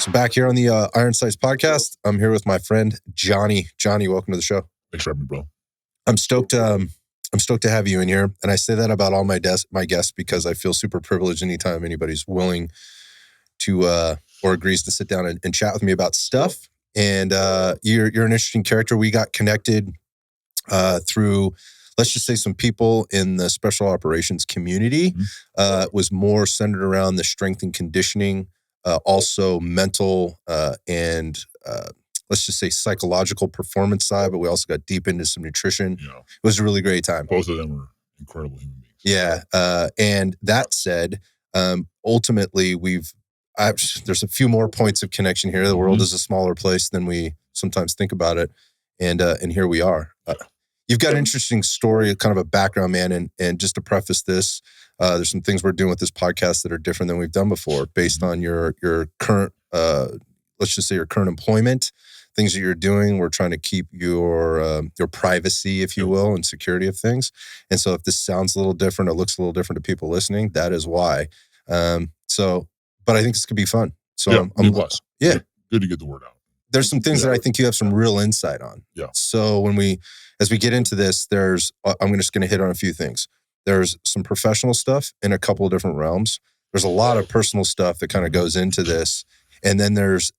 So back here on the Iron Sights podcast, I'm here with my friend Johnny. Johnny, welcome to the show. Thanks for having me, bro. I'm stoked to have you in here, and I say that about all my guests because I feel super privileged anytime anybody's willing to or agrees to sit down and chat with me about stuff. And you're an interesting character. We got connected through, let's just say, some people in the special operations community. It was more centered around the strength and conditioning, also mental and let's just say psychological performance side, but we also got deep into some nutrition. Yeah. It was a really great time. Both of them were incredible human beings. Yeah. And that said, ultimately there's a few more points of connection here. The world is a smaller place than we sometimes think about it. And here we are. You've got an interesting story, kind of a background, man. And just to preface this, there's some things we're doing with this podcast that are different than we've done before based on your current, let's just say your current employment, things that you're doing. We're trying to keep your privacy, if you will, and security of things. And so if this sounds a little different or looks a little different to people listening, that is why. But I think this could be fun. So I'm good to get the word out. There's some things that I think you have some real insight on. Yeah. So as we get into this, I'm just going to hit on a few things. There's some professional stuff in a couple of different realms. There's a lot of personal stuff that kind of goes into this. And then there's,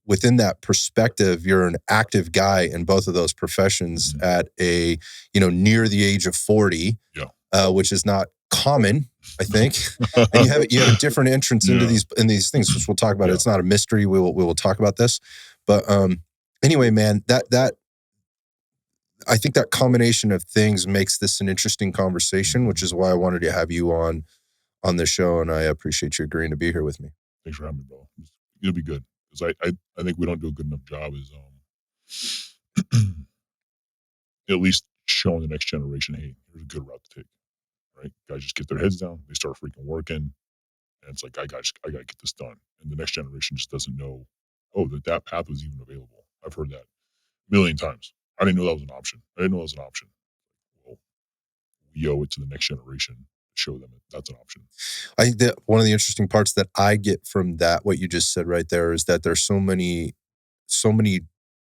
within that perspective, you're an active guy in both of those professions at near the age of 40, which is not common, I think. And you have a different entrance into these things, which we'll talk about. It's not a mystery. We will talk about this. But anyway, man, that I think that combination of things makes this an interesting conversation, which is why I wanted to have you on the show, and I appreciate you agreeing to be here with me. Thanks for having me, bro. It'll be good because I think we don't do a good enough job as at least showing the next generation, hey, here's a good route to take. Right? Guys just get their heads down, they start freaking working, and it's like I gotta get this done. And the next generation just doesn't know, that path was even available. I've heard that a million times. I didn't know that was an option. Well, we owe it to the next generation to show them that's an option. I think that one of the interesting parts that I get from that, what you just said right there, is that there's so many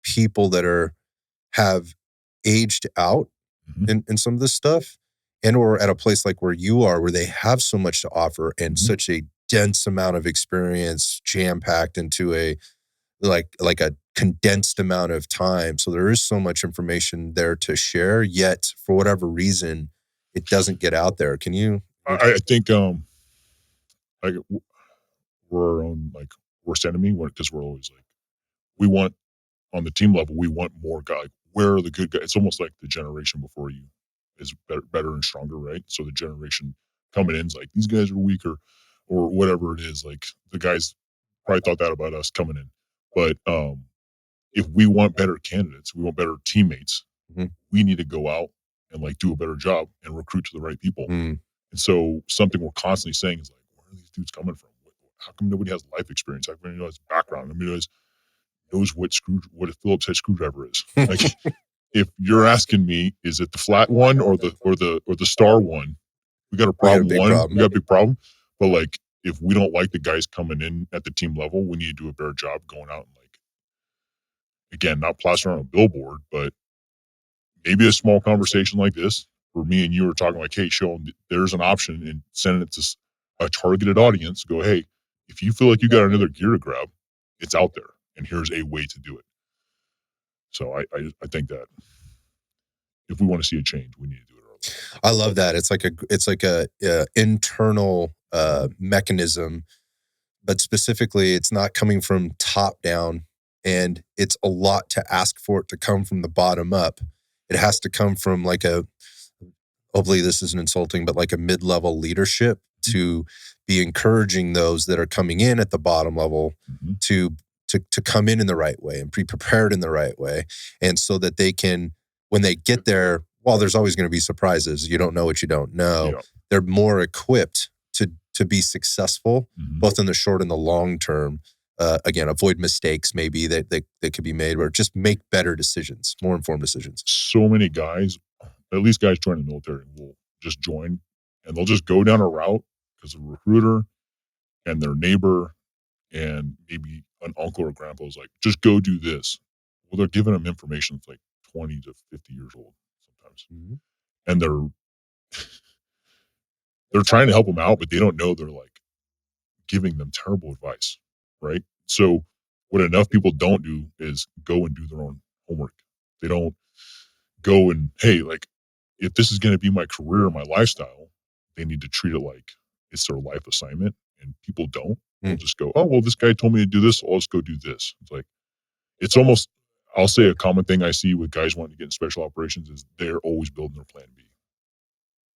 people that have aged out in some of this stuff, and or at a place like where you are, where they have so much to offer and such a dense amount of experience jam-packed into a condensed amount of time. So there is so much information there to share, yet for whatever reason, it doesn't get out there. Can you? I think we're our own worst enemy because we're always we want on the team level, we want more guys. Where are the good guys? It's almost like the generation before you is better and stronger, right? So the generation coming in is like, these guys are weaker or whatever it is. Like the guys probably thought that about us coming in. But if we want better candidates, we want better teammates, we need to go out and do a better job and recruit to the right people. And so something we're constantly saying is where are these dudes coming from? How come nobody has life experience? How come nobody knows background? Nobody knows what a Phillips head screwdriver is. If you're asking me, is it the flat one or the star one? We got a problem. We got a big problem. But if we don't like the guys coming in at the team level, we need to do a better job going out and again, not plaster on a billboard, but maybe a small conversation like this where me and you are talking hey, show them there's an option and sending it to a targeted audience. Go, hey, if you feel like you got another gear to grab, it's out there, and here's a way to do it. So I think that if we want to see a change, we need to do it early. I love that. It's like a internal mechanism, but specifically, it's not coming from top down, and it's a lot to ask for it to come from the bottom up. It has to come from hopefully this isn't insulting, but a mid-level leadership to be encouraging those that are coming in at the bottom level to come in the right way and be prepared in the right way. And so that they can, when they get there, while there's always going to be surprises, you don't know what you don't know, they're more equipped to be successful, both in the short and the long term. Again, avoid mistakes maybe that could be made, or just make better decisions, more informed decisions. So many guys, at least guys joining the military, will just join and they'll just go down a route because of a recruiter and their neighbor and maybe an uncle or grandpa was like, just go do this. Well, they're giving them information that's like 20 to 50 years old sometimes. Mhm. And they're trying to help them out, but they don't know they're like giving them terrible advice. Right. So what enough people don't do is go and do their own homework. They don't go and, hey, like, if this is going to be my career, my lifestyle, they need to treat it like it's their life assignment. And people don't. They'll Mm. just go, oh, well, this guy told me to do this. So I'll just go do this. It's like, it's almost, I'll say a common thing I see with guys wanting to get in special operations is they're always building their plan B.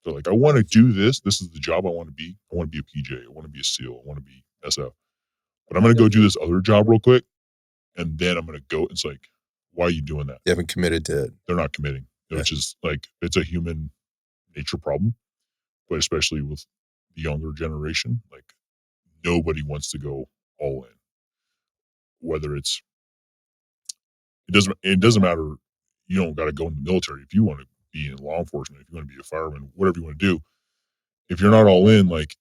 They're like, I want to do this. This is the job I want to be. I want to be a PJ. I want to be a SEAL. I want to be SF. But I'm going to go do this other job real quick. And then I'm going to go. It's like, why are you doing that? You haven't committed to it. They're not committing, which is like, it's a human nature problem, but especially with the younger generation, like nobody wants to go all in. Whether it doesn't matter. You don't got to go in the military if you want to be in law enforcement, if you want to be a fireman, whatever you want to do. If you're not all in, like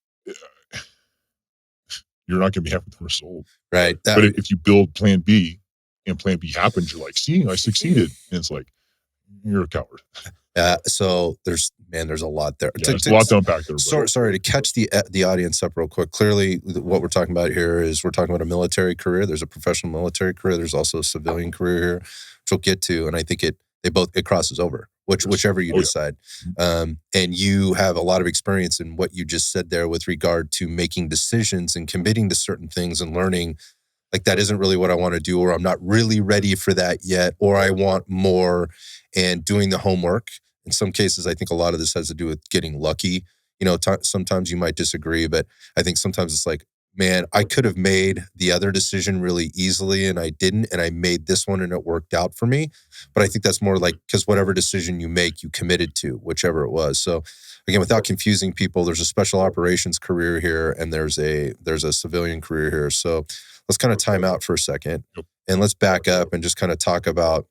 you're not going to be happy with the result. Right. But if you build Plan B and Plan B happens, you're like, see, I succeeded, and it's like you're a coward. So there's a lot there. Yeah, there's a lot to unpack there. Sorry to catch the audience up real quick. Clearly, what we're talking about here is we're talking about a military career. There's a professional military career. There's also a civilian career here, which we'll get to. And I think it crosses over, whichever you decide. And you have a lot of experience in what you just said there with regard to making decisions and committing to certain things and learning. Like, that isn't really what I want to do, or I'm not really ready for that yet, or I want more, and doing the homework. In some cases, I think a lot of this has to do with getting lucky. Sometimes you might disagree, but I think sometimes it's like, man, I could have made the other decision really easily and I didn't, and I made this one and it worked out for me. But I think that's more like, because whatever decision you make, you committed to, whichever it was. So again, without confusing people, there's a special operations career here and there's a civilian career here. So let's kind of time out for a second and let's back up and just kind of talk about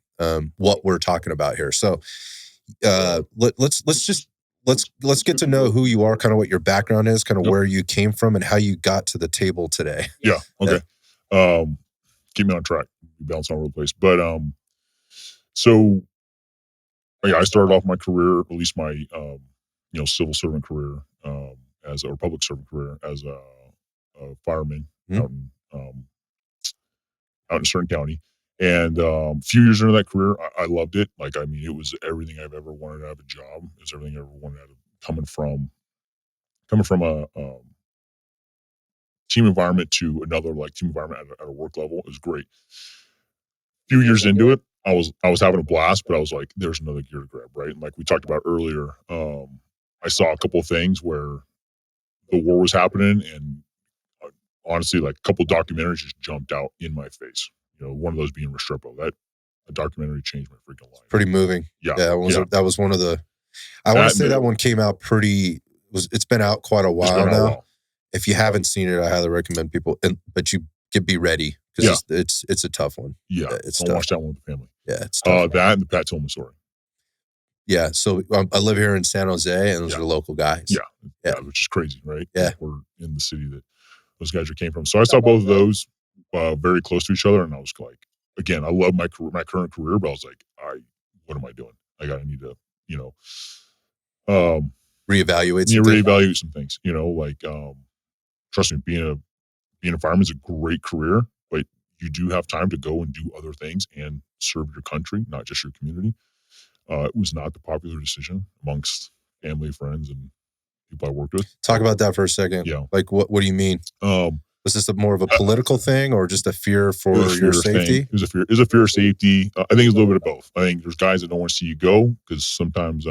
what we're talking about here. So let's get to know who you are, kind of what your background is, kind of where you came from and how you got to the table today. Yeah. Okay. Keep me on track. We bounce all over the place. But so yeah, I started off my career, at least my civil servant career, or public servant career as a fireman out in Stern County. And a few years into that career, I loved it. Like, I mean, it was everything I've ever wanted out of a job. It was everything I ever wanted out of coming from a team environment to another like team environment at a work level. It was great. A few years into it, I was having a blast, but I was like, there's another gear to grab, right? And like we talked about earlier, I saw a couple of things where the war was happening, and honestly, like a couple of documentaries just jumped out in my face. One of those being Restrepo. That a documentary changed my freaking life. Pretty moving. Yeah, that was one of the. I want to say that one came out it's been out quite a while now. If you haven't seen it, I highly recommend people. But you could be ready because it's a tough one. Yeah, it's I'll tough. watch that one with the family. Yeah, it's tough. That and the Pat Tillman story. Yeah, so I live here in San Jose, and those are local guys. Yeah, which is crazy, right? Yeah, like we're in the city that those guys came from. So I saw both of those very close to each other, and I was like, again, I love my current career, but I was like, what am I doing? Like, I need to, reevaluate some things. Trust me, being a fireman is a great career, but you do have time to go and do other things and serve your country, not just your community. It was not the popular decision amongst family, friends, and people I worked with. Talk about that for a second. Yeah. Like, what do you mean? Was this more of a political thing or just a fear for your safety? It was a fear of safety. I think it's a little bit of both. I think there's guys that don't want to see you go because sometimes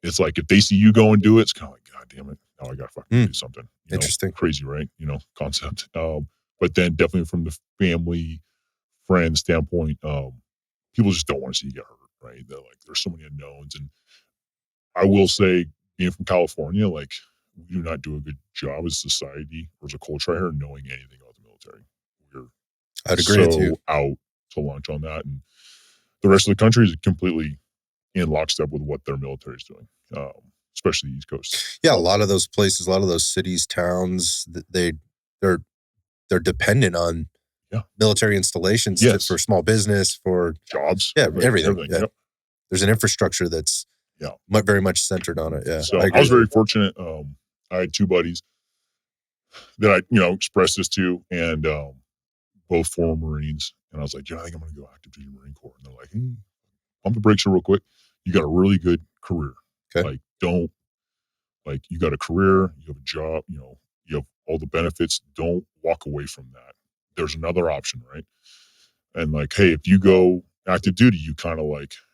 it's like if they see you go and do it, it's kind of like, God damn it, now I got to fucking do something. Interesting. Crazy, right? Concept. But then definitely from the family, friend standpoint, people just don't want to see you get hurt, right? They're like, there's so many unknowns. And I will say, being from California, like, we do not do a good job as a society or as a culture here knowing anything about the military. I'd agree with you. Out to lunch on that. And the rest of the country is completely in lockstep with what their military is doing, especially the East Coast. Yeah, a lot of those places, a lot of those cities, towns, they're they're dependent on military installations for small business, for jobs, everything. Yeah. Yep. There's an infrastructure that's very much centered on it. Yeah. So I was very fortunate. I had two buddies that I, expressed this to, and both former Marines. And I was like, I think I'm going to go active duty Marine Corps. And they're like, hey, pump the brakes here real quick. You got a really good career. Okay. You got a career, you have a job, you have all the benefits. Don't walk away from that. There's another option, right? And hey, if you go active duty, you kind of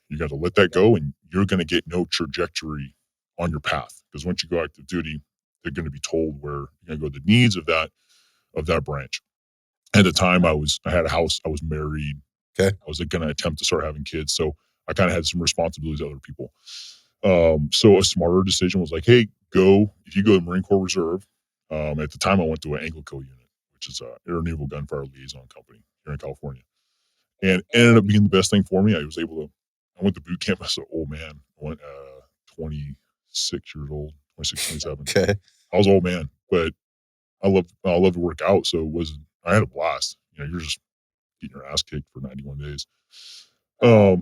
you got to let that go, and you're going to get no trajectory on your path, because once you go active duty, they're going to be told where you're going to go, the needs of that branch. At the time, I had a house, I was married. Okay. I was going to attempt to start having kids, so I kind of had some responsibilities to other people. So a smarter decision was hey, if you go to Marine Corps Reserve. At the time, I went to an Anglo unit, which is a Air Naval Gunfire Liaison Company here in California, and ended up being the best thing for me. I went to boot camp as an old man. I went 26 years old, 26, 27. Okay. I was old man, but I love to work out, so I had a blast. You're just getting your ass kicked for 91 days. I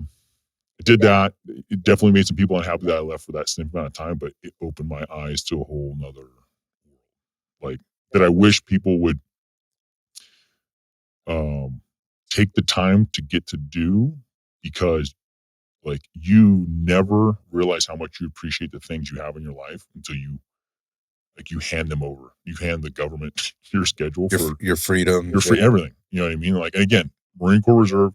did that. It definitely made some people unhappy that I left for that significant amount of time, but it opened my eyes to a whole nother world, that I wish people would take the time to get to do, because you never realize how much you appreciate the things you have in your life until you hand them over. You hand the government your schedule for your freedom, your free everything. You know what I mean? And again, Marine Corps Reserve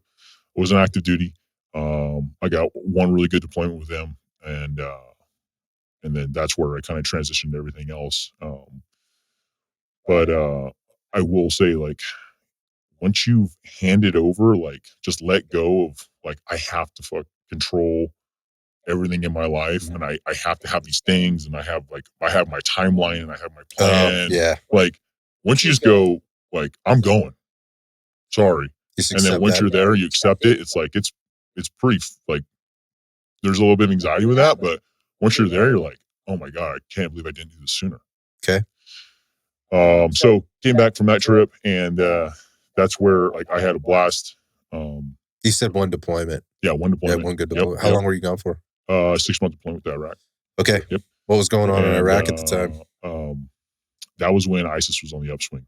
was an active duty. I got one really good deployment with them, and then that's where I kind of transitioned to everything else. But I will say, once you've handed over, just let go of I have to control everything in my life, and I have to have these things, and I have my timeline, and I have my plan. Once you just go, I'm going. Sorry. And then once you're there, you accept it. It's pretty there's a little bit of anxiety with that, but once you're there, you're oh my God, I can't believe I didn't do this sooner. Okay. So came back from that trip, and that's where I had a blast. You said one deployment. Yeah, one deployment. Yeah, one good deployment. How long were you gone for? 6-month deployment to Iraq. Okay. Yep. What was going on in Iraq at the time? That was when ISIS was on the upswing.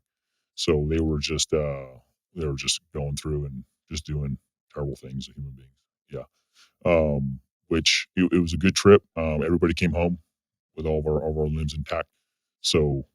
So they were just going through and just doing terrible things to human beings. Yeah. Which it was a good trip. Everybody came home with all of our limbs intact. So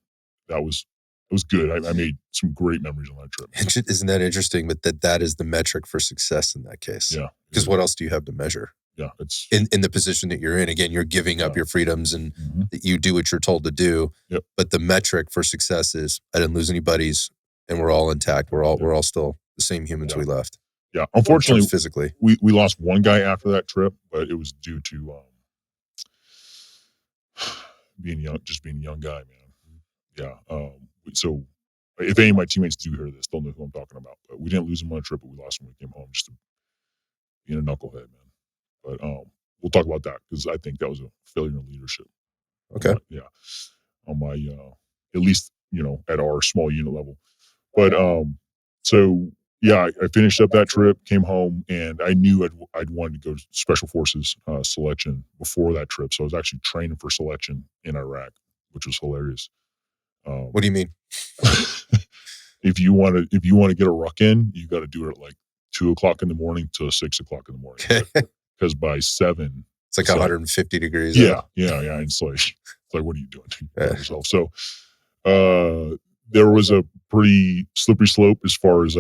it was good. I made some great memories on that trip. Isn't that interesting? But that is the metric for success in that case. Yeah. Because what else do you have to measure? Yeah. It's in the position that you're in. Again, you're giving up your freedoms, and you do what you're told to do. Yep. But the metric for success is I didn't lose any buddies, and we're all intact. We're all still the same humans we left. Yeah. Unfortunately, physically, we lost one guy after that trip, but it was due to being young, just being a young guy, man. Yeah. So if any of my teammates do hear this, they'll know who I'm talking about. But we didn't lose him on a trip, but we lost him when we came home, just to being a knucklehead, man. But we'll talk about that, because I think that was a failure in leadership. Okay. On my at least at our small unit level. But so yeah, I finished up that trip, came home, and I knew I'd wanted to go to Special Forces selection before that trip. So I was actually training for selection in Iraq, which was hilarious. What do you mean? If you want to get a ruck in, you got to do it at 2:00 in the morning to 6:00 in the morning. Because by 7, it's 150 degrees. Yeah. And it's what are you doing to yourself? So there was a pretty slippery slope as far as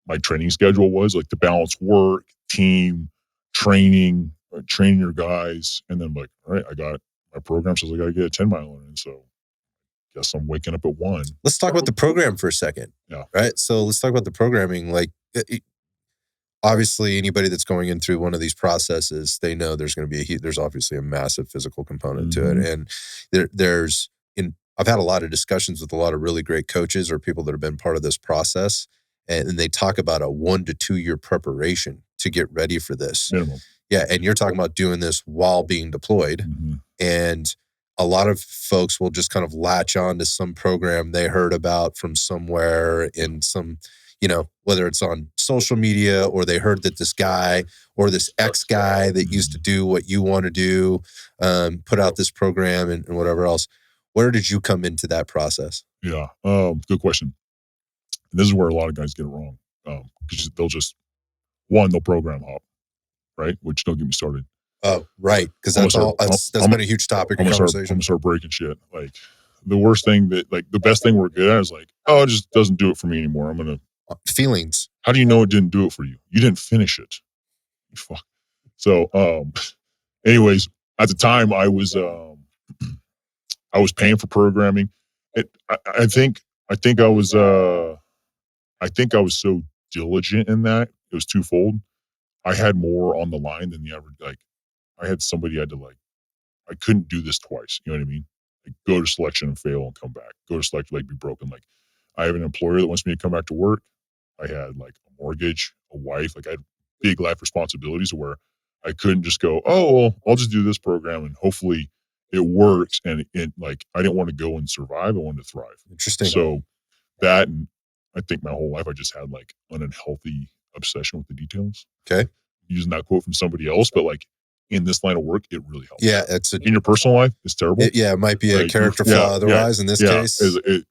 my training schedule was, to balance work, team, training your guys, and then all right, I got my program says I got to get a 10-mile in, so guess I'm waking up at 1. Let's talk about the program for a second. Yeah. Right. So let's talk about the programming. Obviously, anybody that's going in through one of these processes, they know there's going to be there's obviously a massive physical component to it, and I've had a lot of discussions with a lot of really great coaches or people that have been part of this process, and they talk about a 1 to 2 year preparation to get ready for this. Minimum. Yeah, and you're talking about doing this while being deployed, and a lot of folks will just kind of latch on to some program they heard about from somewhere in some, whether it's on social media or they heard that this guy or this ex guy that used to do what you want to do, put out this program and whatever else. Where did you come into that process? Yeah. Good question. And this is where a lot of guys get it wrong. Because they'll program hop, right? Which don't get me started. Oh, right. Because that's been a huge topic of conversation. I'm gonna start breaking shit. Like the worst thing the best thing we're good at is like, oh, it just doesn't do it for me anymore. I'm gonna feelings. How do you know it didn't do it for you? You didn't finish it. Fuck. So, anyways, at the time I was paying for programming. I think I was so diligent in that it was twofold. I had more on the line than the average. Like, I had somebody I had to I couldn't do this twice. You know what I mean? Like, go to selection and fail and come back. Go to selection, be broken. Like, I have an employer that wants me to come back to work. I had a mortgage, a wife. I had big life responsibilities where I couldn't just go, oh, well, I'll just do this program and hopefully it works. And I didn't want to go and survive. I wanted to thrive. Interesting. So that, and I think my whole life, I just had an unhealthy obsession with the details. Okay. Using that quote from somebody else, but in this line of work, it really helps. Yeah, in your personal life, it's terrible. It might be a character flaw. Otherwise, in this case,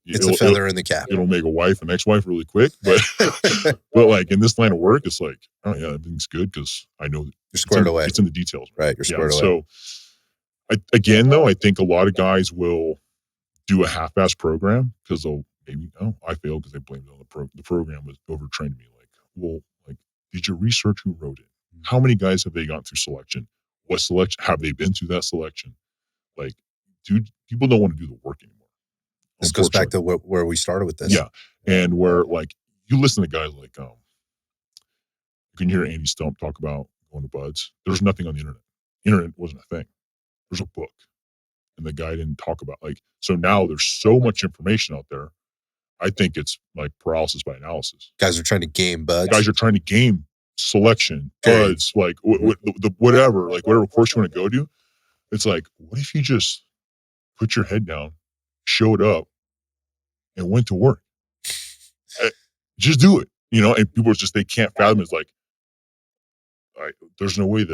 it's a feather in the cap. It'll make a wife an ex-wife really quick, but but in this line of work, it's oh yeah, everything's good because I know you're squared away. It's in the details, right? You're squared away. So, I think a lot of guys will do a half-ass program because they'll maybe I failed because they blamed it on the program was overtrained me. Did you research who wrote it? How many guys have they gone through selection? What selection have they been through that selection? Dude, people don't want to do the work anymore. This goes back to where we started with this. Yeah. And where you listen to guys you can hear Andy Stump talk about going to buds. There's nothing on the internet. Internet wasn't a thing. There's a book. And the guy didn't talk about so now there's so much information out there. I think it's paralysis by analysis. Guys are trying to game buds. Guys are trying to game selection, buds, whatever course you want to go to. It's what if you just put your head down, showed up, and went to work? Just do it, and people they can't fathom it. It's there's no way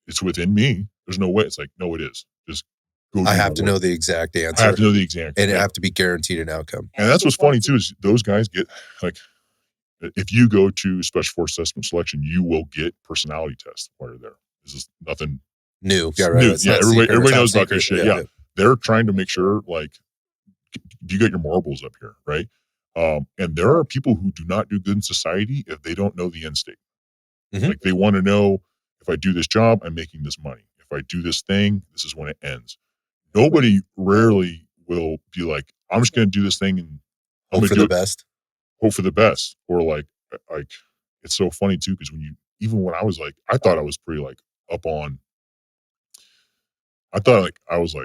it's within me. There's no way. It's no, it is. Just go. I have to know the exact answer. I have to know the exact and it have to be guaranteed an outcome. And that's what's funny too, is those guys get if you go to special force assessment selection, you will get personality tests while you're there. This is nothing new. Yeah, right. New. Yeah, everybody knows about this shit. Yeah. They're trying to make sure, you get your marbles up here, right? And there are people who do not do good in society if they don't know the end state. Mm-hmm. They want to know, if I do this job, I'm making this money. If I do this thing, this is when it ends. Nobody rarely will be I'm just going to do this thing and hope for the best. Hope for the best. Or it's so funny too, because when I was I thought I was pretty up on, I thought I was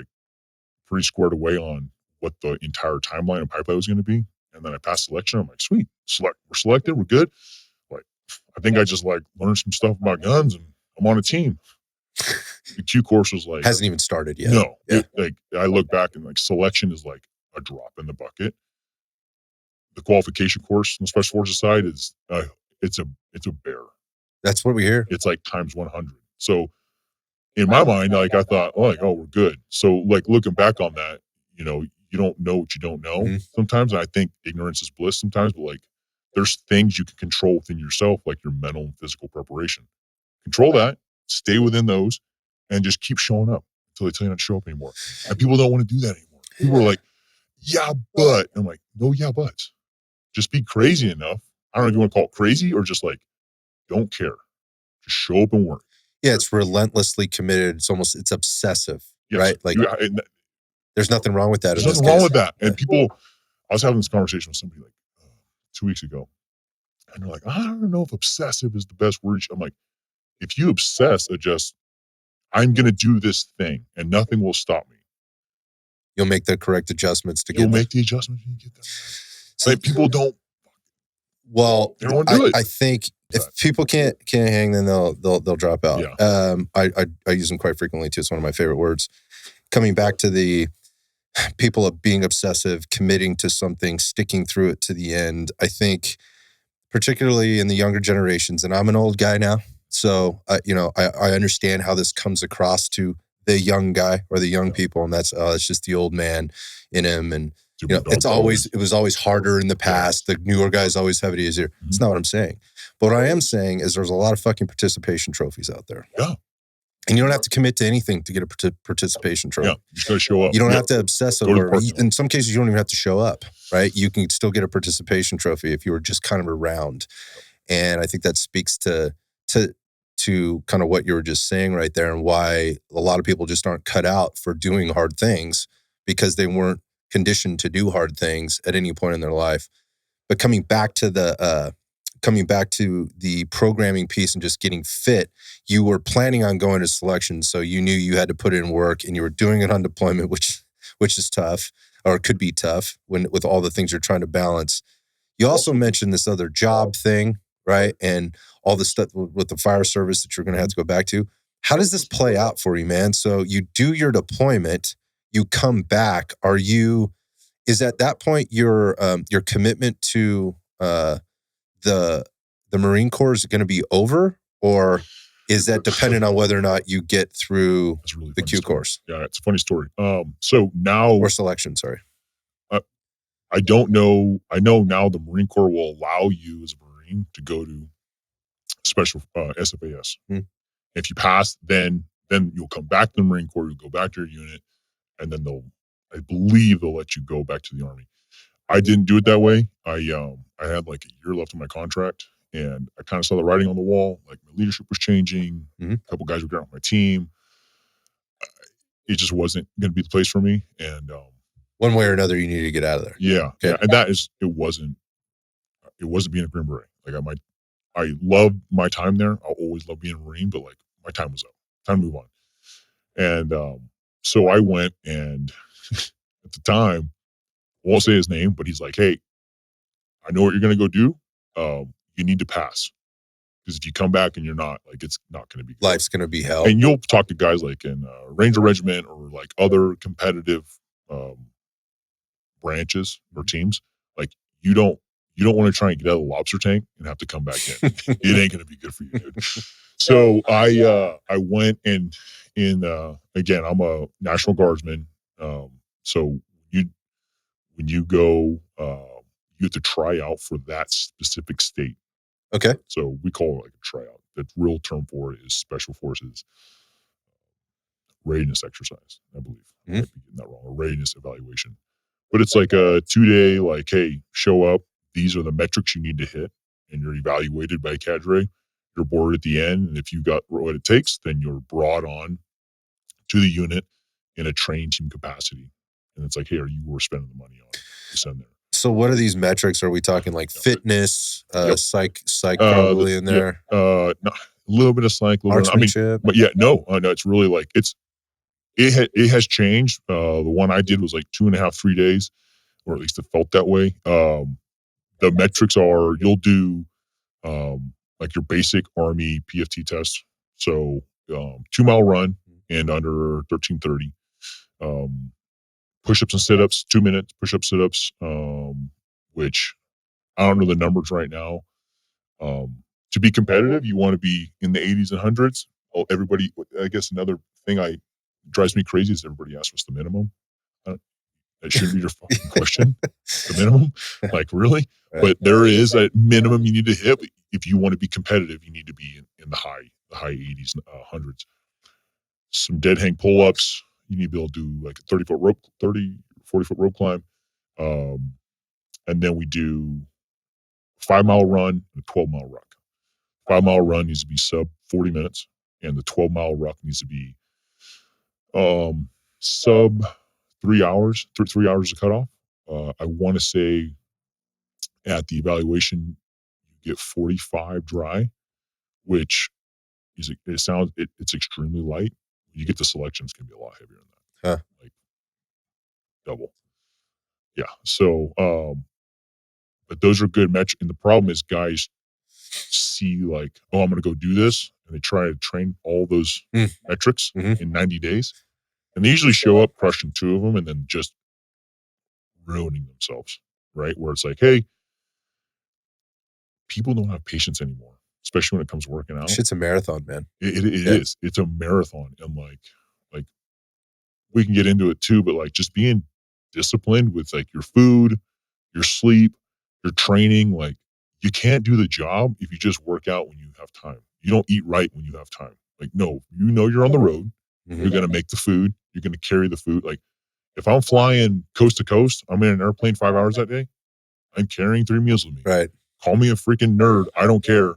pretty squared away on what the entire timeline and pipeline was going to be. And then I passed selection. I'm sweet, we're selected, we're good. I think I just learned some stuff about guns and I'm on a team. The Q course was hasn't even started yet. No, yeah. I look back and selection is a drop in the bucket. The qualification course on the special forces side is it's a bear. That's what we hear. It's times 100. So in my mind, I thought, oh, we're good. So looking back on that, you don't know what you don't know sometimes. And I think ignorance is bliss sometimes, but there's things you can control within yourself, your mental and physical preparation. Control that, stay within those, and just keep showing up until they tell you not to show up anymore. And people don't want to do that anymore. People are yeah, but. I'm no, yeah, but. Just be crazy enough. I don't know if you want to call it crazy or just don't care. Just show up and work. Yeah, it's relentlessly committed. It's obsessive, yes. Right? There's nothing wrong with that. There's nothing wrong with that. And people, I was having this conversation with somebody 2 weeks ago, and they're I don't know if obsessive is the best word. I'm if you obsess, I'm going to do this thing and nothing will stop me. You'll make the correct adjustments to You'll make the adjustments and get that. So people don't. Well, they don't do it. I think if people can't hang, then they'll drop out. Yeah. I use them quite frequently too. It's one of my favorite words. coming back to the people of being obsessive, committing to something, sticking through it to the end. I think, particularly in the younger generations, and I'm an old guy now, so I understand how this comes across to the young guy or the young people, and that's it's just the old man in him, and it was always harder in the past. The newer guys always have it easier. Mm-hmm. It's not what I'm saying, but what I am saying is there's a lot of fucking participation trophies out there. Yeah. And you don't have to commit to anything to get a participation trophy. Yeah, you just got to show up. You don't have to obsess over it. In some cases, you don't even have to show up, right? You can still get a participation trophy if you were just kind of around. And I think that speaks to kind of what you were just saying right there, and why a lot of people just aren't cut out for doing hard things because they weren't conditioned to do hard things at any point in their life. But coming back to the programming piece and just getting fit, you were planning on going to selection, so you knew you had to put in work, and you were doing it on deployment, which is tough, or could be tough with all the things you're trying to balance. You also mentioned this other job thing, right? And all the stuff with the fire service that you're going to have to go back to. How does this play out for you, man? So you do your deployment, you come back. Is at that point your commitment to the Marine Corps is going to be over, or is that dependent on whether or not you get through the Q course? Yeah, it's a funny story. So now, or selection, sorry. I don't know. I know now the Marine Corps will allow you as a Marine to go to special SFAS. If you pass, then you'll come back to the Marine Corps. You'll go back to your unit, and then I believe they'll let you go back to the Army. I didn't do it that way. I had like a year left on my contract, and I kind of saw the writing on the wall. Like, my leadership was changing. A couple guys were getting off my team. It just wasn't going to be the place for me. And one way or another, you needed to get out of there. Yeah, okay. Yeah, and it wasn't being a Green Beret. Like, I loved my time there. I'll always love being a Marine, but like, my time was up. Time to move on. And so I went, and at the time, I won't say his name, but he's like, "Hey, I know what you're going to go do. You need to pass. Because if you come back and you're not, like, it's not going to be good. Life's going to be hell." And you'll talk to guys like in Ranger Regiment or like other competitive branches or teams. Like, you don't want to try and get out of the lobster tank and have to come back in. It ain't going to be good for you, dude. So I went, and again, I'm a National Guardsman. So when you go, you have to try out for that specific state. Okay. So we call it like a tryout. The real term for it is Special Forces readiness exercise, I believe. I might be getting that wrong. A readiness evaluation. But it's like a 2-day, like, hey, show up. These are the metrics you need to hit, and you're evaluated by a cadre. You're boarded at the end, and if you got what it takes, then you're brought on to the unit in a trained team capacity. And it's like, hey, are you worth spending the money on to send there? So what are these metrics? Are we talking like fitness, psych probably in there? No, a little bit of psych, but yeah, no, it's really like it has changed. The one I did was like 2.5, 3 days, or at least it felt that way. The metrics are, you'll do like your basic Army PFT test. So 2-mile run in under 13:30. Push-ups and sit-ups, 2 minutes, push-ups, sit-ups, which I don't know the numbers right now. To be competitive, you want to be in the 80s and 100s. Oh, everybody, I guess another thing drives me crazy is everybody asks what's the minimum. That shouldn't be your fucking question. The minimum? Like, really? Right. But there is a minimum you need to hit. If you want to be competitive, you need to be in the high 80s, 100s. Some dead hang pull-ups. You need to be able to do like a 40-foot rope climb. And then we do a 5-mile run and a 12-mile ruck. 5-mile run needs to be sub 40 minutes, and the 12-mile ruck needs to be sub 3 hours. 3 hours is a cutoff. I want to say at the evaluation, you get 45 dry, which is it's extremely light. When you get the selections, it's going to be a lot heavier than that. Huh. Like double. Yeah. So, but those are good metrics. And the problem is guys see like, oh, I'm going to go do this. And they try to train all those metrics in 90 days. And they usually show up crushing 2 of them and then just ruining themselves, right? Where it's like, hey, people don't have patience anymore, especially when it comes to working out. Shit's a marathon, man. It Yeah. is. It's a marathon, and like we can get into it too, but like just being disciplined with like your food, your sleep, your training. Like you can't do the job if you just work out when you have time. You don't eat right when you have time. Like no, you know you're on the road. Mhm. You're gonna make the food. You're gonna carry the food. Like if I'm flying coast to coast, I'm in an airplane 5 hours that day. I'm carrying 3 meals with me. Right. Call me a freaking nerd. I don't care,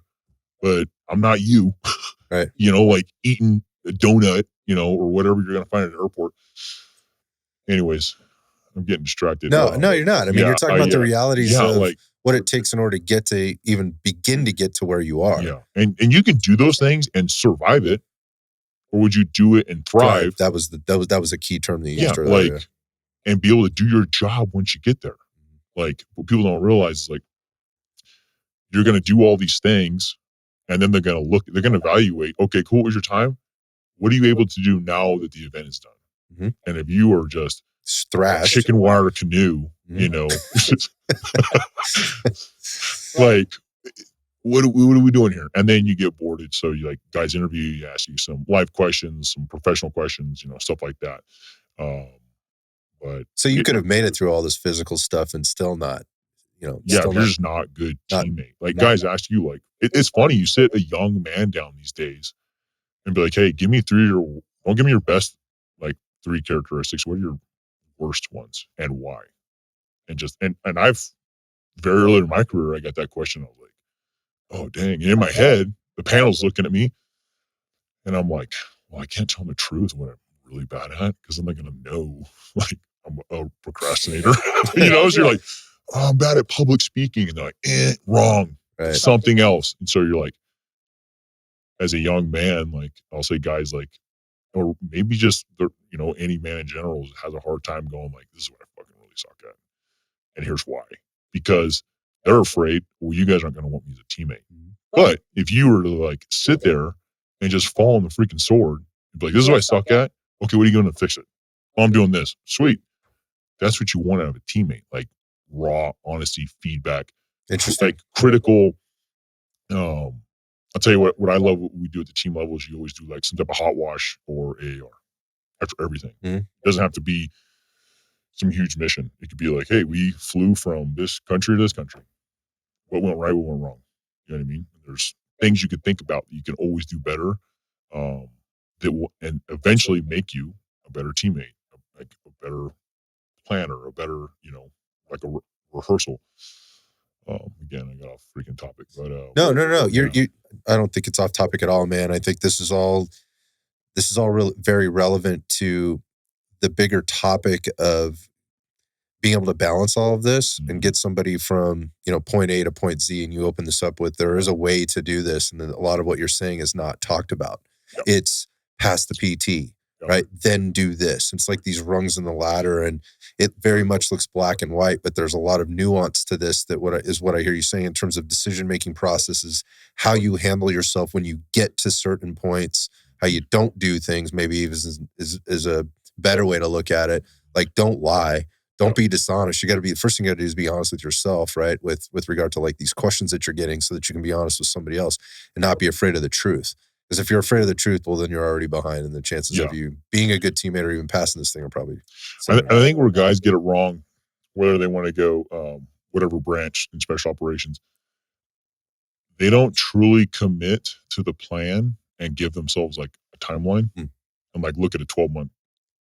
but I'm not you. Right. You know, like eating a donut, you know, or whatever you're gonna find at an airport. Anyways, I'm getting distracted. No, you're not. I mean, you're talking about the realities of like what it takes in order to get to even begin to get to where you are. yeah, and you can do those things and survive it, or would you do it and thrive? That was a key term that you used earlier. Like and be able to do your job once you get there. Like what people don't realize is like you're going to do all these things, and then they're going to evaluate. Okay, cool. What was your time? What are you able to do now that the event is done? Mhm. And if you are just thrashed, chicken wire canoe, you know, like what are we doing here? And then you get boarded. So you like guys interview you, ask you some live questions, some professional questions, you know, stuff like that. But so you could have made it through all this physical stuff and still not, you know, yeah, if you're just not good teammate. Like guys ask you, like it's funny. You sit a young man down these days and be like, hey, don't give me your best like 3 characteristics. What are your worst ones and why? And just and I've very early in my career, I got that question. I was like, oh dang. And in my head, the panel's looking at me and I'm like, well, I can't tell them the truth what I'm really bad at because then they're gonna know like I'm a procrastinator. You know, so you're like, oh, I'm bad at public speaking. And they're like, wrong. Right. Something else. And so you're like, as a young man, like I'll say guys like, or maybe just the, you know, any man in general has a hard time going like, this is what I fucking really suck at. And here's why. Because they're afraid, well, you guys aren't going to want me as a teammate. But if you were to like sit there and just fall on the freaking sword and be like, this is what I suck at. Okay, what are you going to fix it? Oh, I'm doing this. Sweet. That's what you want out of a teammate. Like raw honesty, feedback. Interesting. Like critical. I'll tell you what I love what we do at the team level is you always do like some type of hot wash or AAR after everything. Mm-hmm. It doesn't have to be some huge mission. It could be like, hey, we flew from this country to this country. What went right, what went wrong? You know what I mean? There's things you could think about that you can always do better that will and eventually make you a better teammate, like a better planner, a better, you know, like a rehearsal. Again, I got off freaking topic, but no. You. I don't think it's off topic at all, man. I think this is all very relevant to the bigger topic of being able to balance all of this and get somebody from, you know, point A to point Z. And you open this up with, there is a way to do this. And then a lot of what you're saying is not talked about. Yep. It's pass the PT, right? Then do this. It's like these rungs in the ladder, and it very much looks black and white, but there's a lot of nuance to this that what I hear you saying in terms of decision-making processes, how you handle yourself when you get to certain points, how you don't do things, maybe is a better way to look at it. Like, don't lie. Don't be dishonest. You got to be, the first thing you got to do is be honest with yourself, right? With regard to like these questions that you're getting so that you can be honest with somebody else and not be afraid of the truth. Because if you're afraid of the truth, well, then you're already behind, and the chances of you being a good teammate or even passing this thing are probably. I think where guys get it wrong, whether they want to go whatever branch in special operations, they don't truly commit to the plan and give themselves like a timeline and like look at a 12-month,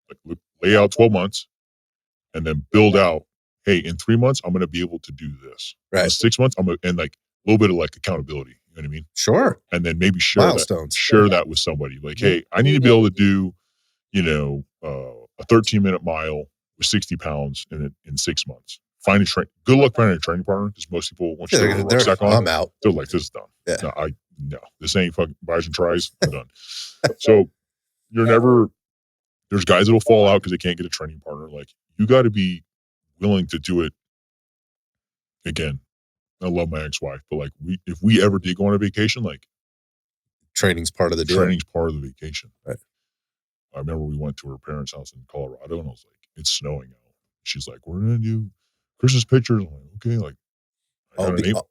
like lay out 12 months and then build out, hey, in 3 months, I'm going to be able to do this. Right. In 6 months, and like a little bit of like accountability. You know what I mean? Sure. And then maybe share that with somebody. Like, hey, I need to be able to do, you know, a 13-minute mile with 60 pounds in 6 months. Good luck finding a training partner, because most people, once you throw a rucksack on, I'm out. They're like, this is done. Yeah. No, this ain't fucking buys and tries. I'm done. So there's guys that'll fall out because they can't get a training partner. Like, you got to be willing to do it. Again, I love my ex-wife, but like if we ever did go on a vacation, like training's part of the deal. Training's part of the vacation. Right. I remember we went to her parents' house in Colorado, and I was like, "It's snowing out." She's like, "We're gonna do Christmas pictures." I'm like, "Okay." Like,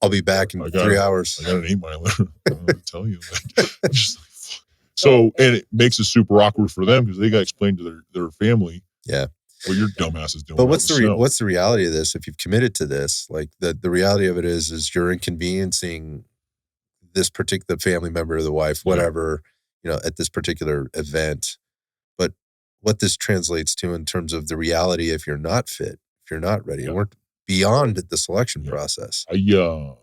I'll be back in 3 hours. I got an 8 miler. I don't know what to tell you. Like, just like, fuck. So, and it makes it super awkward for them because they got to explain to their family Yeah. what your dumbass is doing. But what's the reality of this? If you've committed to this, like the reality of it is you're inconveniencing this particular family member of the wife, whatever, at this particular event. But what this translates to in terms of the reality, if you're not fit, if you're not ready, and we're beyond the selection process. I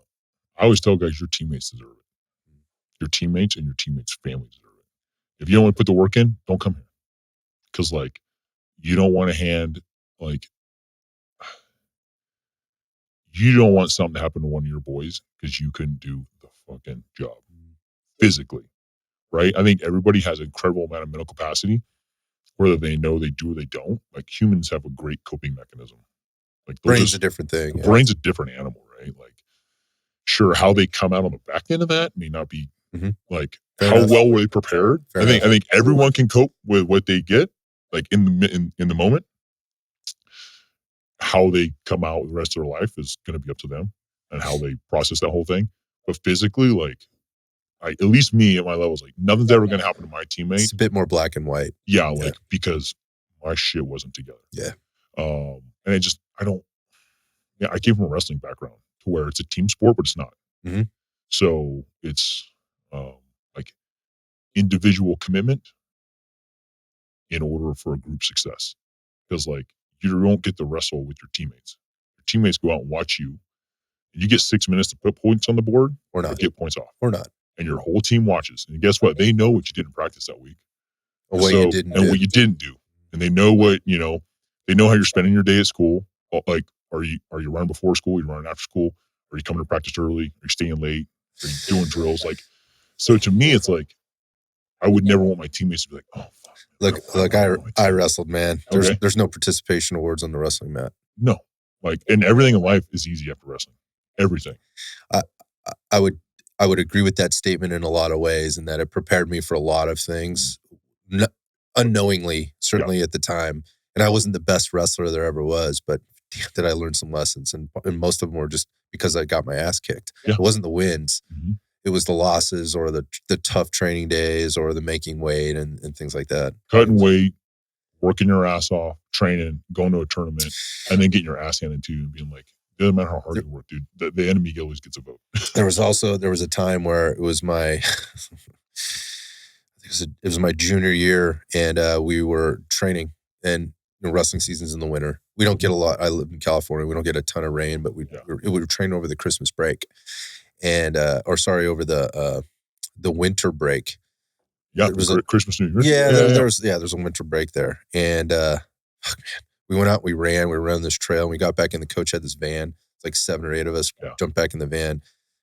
always tell guys, your teammates deserve it. Your teammates and your teammates' families deserve it. If you don't want to put the work in, don't come here. Because like, you don't want to hand like, you don't want something to happen to one of your boys because you couldn't do the fucking job physically, right? I think everybody has an incredible amount of mental capacity, whether they know they do or they don't. Like humans have a great coping mechanism. Like brain's a different thing. The brain's a different animal, right? Like, sure, how they come out on the back end of that may not be like Fair enough. Well were they prepared. I think everyone can cope with what they get, like in the moment. How they come out the rest of their life is going to be up to them and how they process that whole thing. But physically, like, at least me at my levels, like nothing's ever going to happen to my teammate. It's a bit more black and white. Yeah, like because my shit wasn't together. Yeah. And I came from a wrestling background to where it's a team sport, but it's not. Mm-hmm. So it's like individual commitment in order for a group success. Because like you don't get to wrestle with your teammates. Your teammates go out and watch you. And you get 6 minutes to put points on the board or not. Or get points off. Or not. And your whole team watches. And guess what? They know what you didn't practice that week. Or what you didn't do. What you didn't do. And they know what, they know how you're spending your day at school. Like, are you running before school? Are you running after school? Are you coming to practice early? Are you staying late? Are you doing drills? Like, so to me, it's like, I would never want my teammates to be like, oh, fuck. Look, I wrestled, man. There's no participation awards on the wrestling mat. No. Like, and everything in life is easy after wrestling. Everything. I would agree with that statement in a lot of ways, and that it prepared me for a lot of things, unknowingly, certainly at the time. And I wasn't the best wrestler there ever was, but damn, did I learn some lessons, and most of them were just because I got my ass kicked. Yeah. It wasn't the wins. Mm-hmm. It was the losses or the tough training days or the making weight and things like that. Cutting weight, working your ass off, training, going to a tournament, and then getting your ass handed to you and being like, it doesn't matter how hard you work, dude. The enemy always gets a vote. There was a time where it was my it was my junior year, and we were training, and wrestling season's in the winter. We don't get a lot. I live in California. We don't get a ton of rain, but we were training over the Christmas break. And over the winter break. Yeah, it was Christmas, New Year. Yeah, there's a winter break there. And we went out, we ran this trail, and we got back in. The coach had this van. It's like 7 or 8 of us jumped back in the van.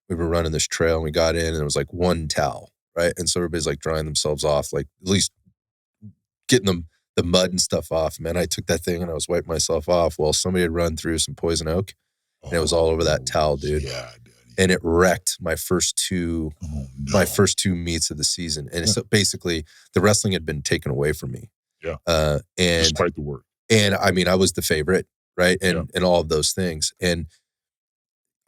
We were running this trail, and we got in, and there was like one towel, right? And so everybody's like drying themselves off, like at least getting the mud and stuff off. Man, I took that thing and I was wiping myself off. Well, somebody had run through some poison oak, and it was all over that towel, dude. Yeah. And it wrecked my first two meets of the season. And so basically the wrestling had been taken away from me. Yeah. And despite the work. And I mean, I was the favorite, right? And all of those things. And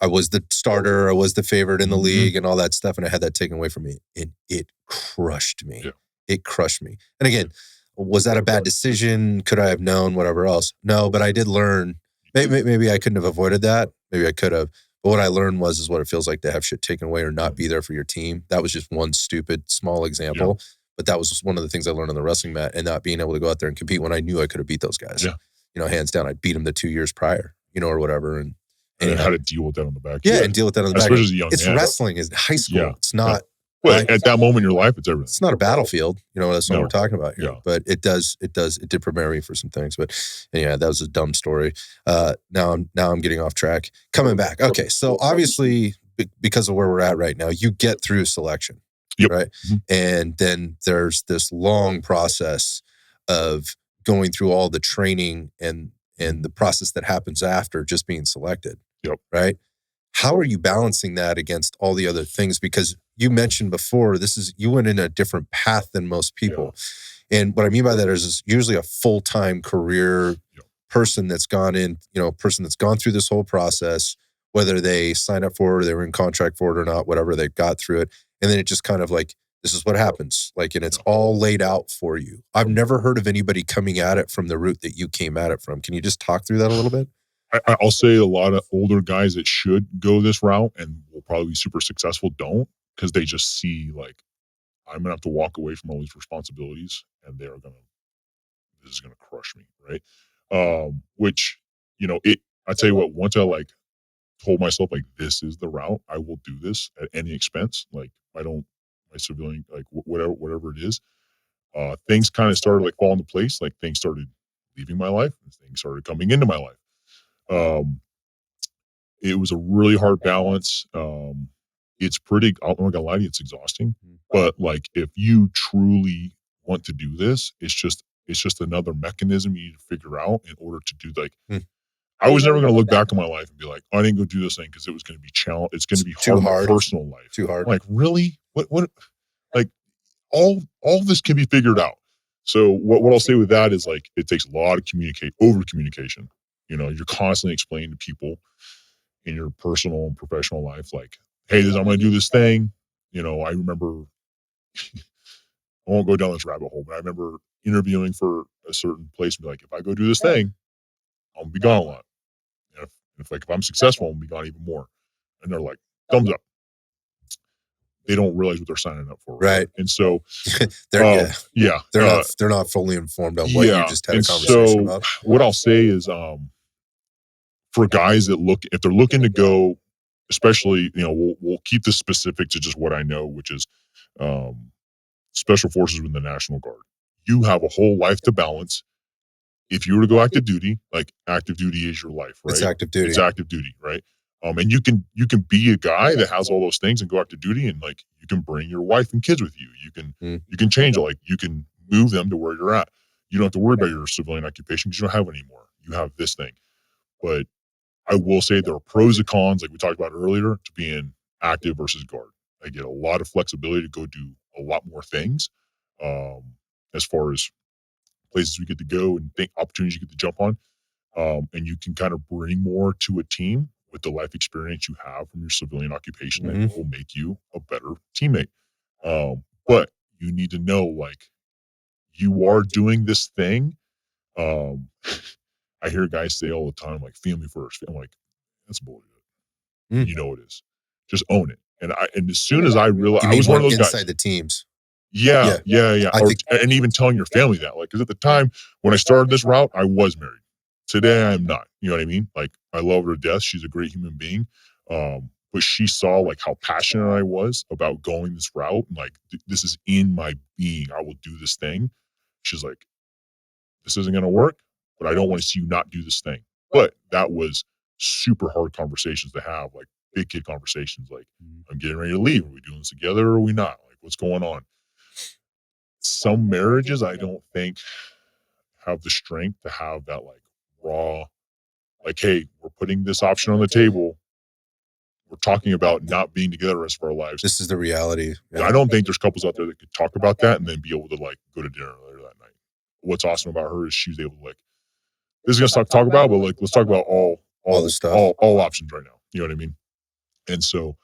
I was the starter, I was the favorite in the league and all that stuff. And I had that taken away from me. And it crushed me. Yeah. It crushed me. And again, was that a bad decision? Could I have known whatever else? No, but I did learn. Maybe I couldn't have avoided that. Maybe I could have. But what I learned is what it feels like to have shit taken away or not be there for your team. That was just one stupid, small example. Yeah. But that was just one of the things I learned on the wrestling mat, and not being able to go out there and compete when I knew I could have beat those guys. Yeah. Hands down, I beat them the 2 years prior, or whatever. And how to deal with that on the back. Yeah, and deal with that on the back. Especially as a young man. Wrestling. It's high school. Yeah. It's not. Well, at that moment in your life, it's everything. It's not a battlefield, that's what we're talking about here. Yeah. But it did prepare me for some things. But that was a dumb story. Now I'm getting off track. Coming back. Okay, so obviously because of where we're at right now, you get through selection, right? Mm-hmm. And then there's this long process of going through all the training and the process that happens after just being selected. Yep. Right? How are you balancing that against all the other things? Because you mentioned before, you went in a different path than most people. And what I mean by that is usually a full-time career Yep. person that's gone in, person that's gone through this whole process, whether they sign up for it or they were in contract for it or not, whatever, they've got through it. And then it just kind of like, this is what happens. Like, and it's Yeah. all laid out for you. I've never heard of anybody coming at it from the route that you came at it from. Can you just talk through that a little bit? I'll say a lot of older guys that should go this route and will probably be super successful don't, because they just see like, I'm gonna have to walk away from all these responsibilities, and this is gonna crush me, right? Which it. I tell you what, once I like told myself like this is the route, I will do this at any expense. Like I don't my civilian like whatever it is. Things kind of started like falling into place. Like things started leaving my life, and things started coming into my life. Um, it was a really hard balance. It's pretty. I'm not gonna lie to you, it's exhausting. But like, if you truly want to do this, it's just another mechanism you need to figure out in order to do like. Hmm. I was never gonna look back on my life and be like, I didn't go do this thing because it was gonna be challenge. It's gonna be Too hard in my hard. personal life. Too hard. I'm like, really? What? Like, all this can be figured out. So what I'll say with that is like it takes a lot of over communication. You're constantly explaining to people in your personal and professional life, like, hey, I'm going to do this thing. I remember, I won't go down this rabbit hole, but I remember interviewing for a certain place and be like, if I go do this thing, I'm gonna be gone a lot. And if I'm successful, I'm gonna be gone even more. And they're like, thumbs up. They don't realize what they're signing up for, right? Right. And so, they're yeah, they're not fully informed on what you yeah. just had a And conversation so, about. what I'll say is, for guys that if they're looking to go, especially, we'll keep this specific to just what I know, which is um, special forces within the National Guard. You have a whole life to balance. If you were to go active duty, like active duty is your life, It's right? active duty. It's active duty, right? And you can be a guy that has all those things and go active duty, and like you can bring your wife and kids with you. You can change it, like you can move them to where you're at. You don't have to worry about your civilian occupation because you don't have it anymore. You have this thing. But I will say there are pros and cons, like we talked about earlier, to being active versus guard. I get a lot of flexibility to go do a lot more things, um, as far as places we get to go and think opportunities you get to jump on. And you can kind of bring more to a team with the life experience you have from your civilian occupation that will make you a better teammate. But you need to know, like, you are doing this thing. Um, I hear guys say all the time, like, family first. I'm like, that's bullshit. Mm. You know it is. Just own it. And as soon as I realized, You I mean was one of those inside guys. the teams? Yeah, Yeah. yeah, yeah. I think And even telling your family that, like, because at the time when I started this route, I was married. Today, I'm not. You know what I mean? Like, I love her to death. She's a great human being. But she saw like how passionate I was about going this route, and like this is in my being. I will do this thing. She's like, this isn't going to work, but I don't want to see you not do this thing. But that was super hard conversations to have, like big kid conversations. Like, I'm getting ready to leave. Are we doing this together or are we not? Like, what's going on? Some marriages, I don't think, have the strength to have that like raw, like, hey, we're putting this option on the table. We're talking about not being together the rest of our lives. this is the reality. Yeah. I don't think there's couples out there that could talk about that and then be able to like go to dinner later that night. What's awesome about her is she's able to like, this is gonna talk about, but like let's talk about All the stuff. all options right now. You know what I mean? And so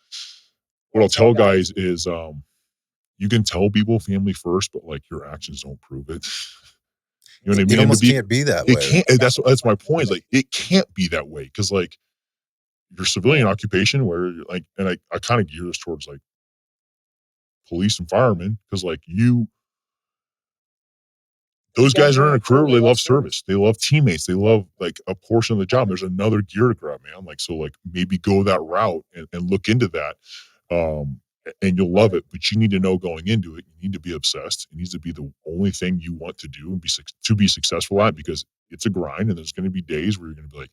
what I'll tell guys is you can tell people family first, but like your actions don't prove it. You know what I mean? It almost can't be that It way. can't. That's my point. Is like it can't be that way because like your civilian occupation, where you're like, and I kind of gear this towards like police and firemen because like those guys are in a career where they love service, they love teammates, they love like a portion of the job. There's another gear to grab, man. Like so, like maybe go that route and look into that, um, and you'll love it. But you need to know going into it, you need to be obsessed. It needs to be the only thing you want to do and be successful at because it's a grind, and there's going to be days where you're going to be like,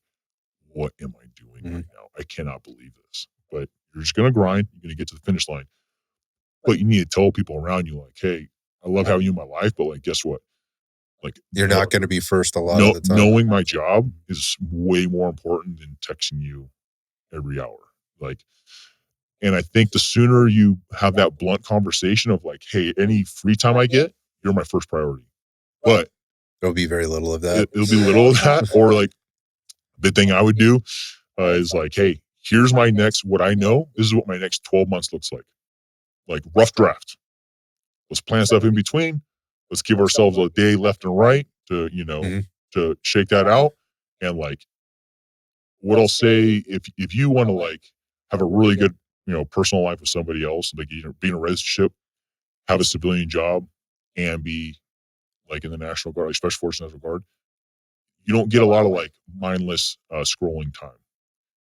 what am I doing right now? I cannot believe this. But you're just going to grind. You're going to get to the finish line. But you need to tell people around you, like, hey, I love having you in my life, but like, guess what? Like, You're not going to be first a lot of the time. knowing my job is way more important than texting you every hour. Like, and I think the sooner you have that blunt conversation of like, hey, any free time I get, you're my first priority. but There'll be very little of that. it'll be little of that. Or like the thing I would do is like, hey, here's my next, what I know, this is what my next 12 months looks like rough draft. Let's plan stuff in between. Let's give ourselves a day left and right to, Mhm. to shake that out. And like, what I'll say, if you want to like have a really good, personal life with somebody else, like, be in a relationship, have a civilian job, and be like in the National Guard, like Special Forces National Guard, you don't get a lot of like mindless scrolling time.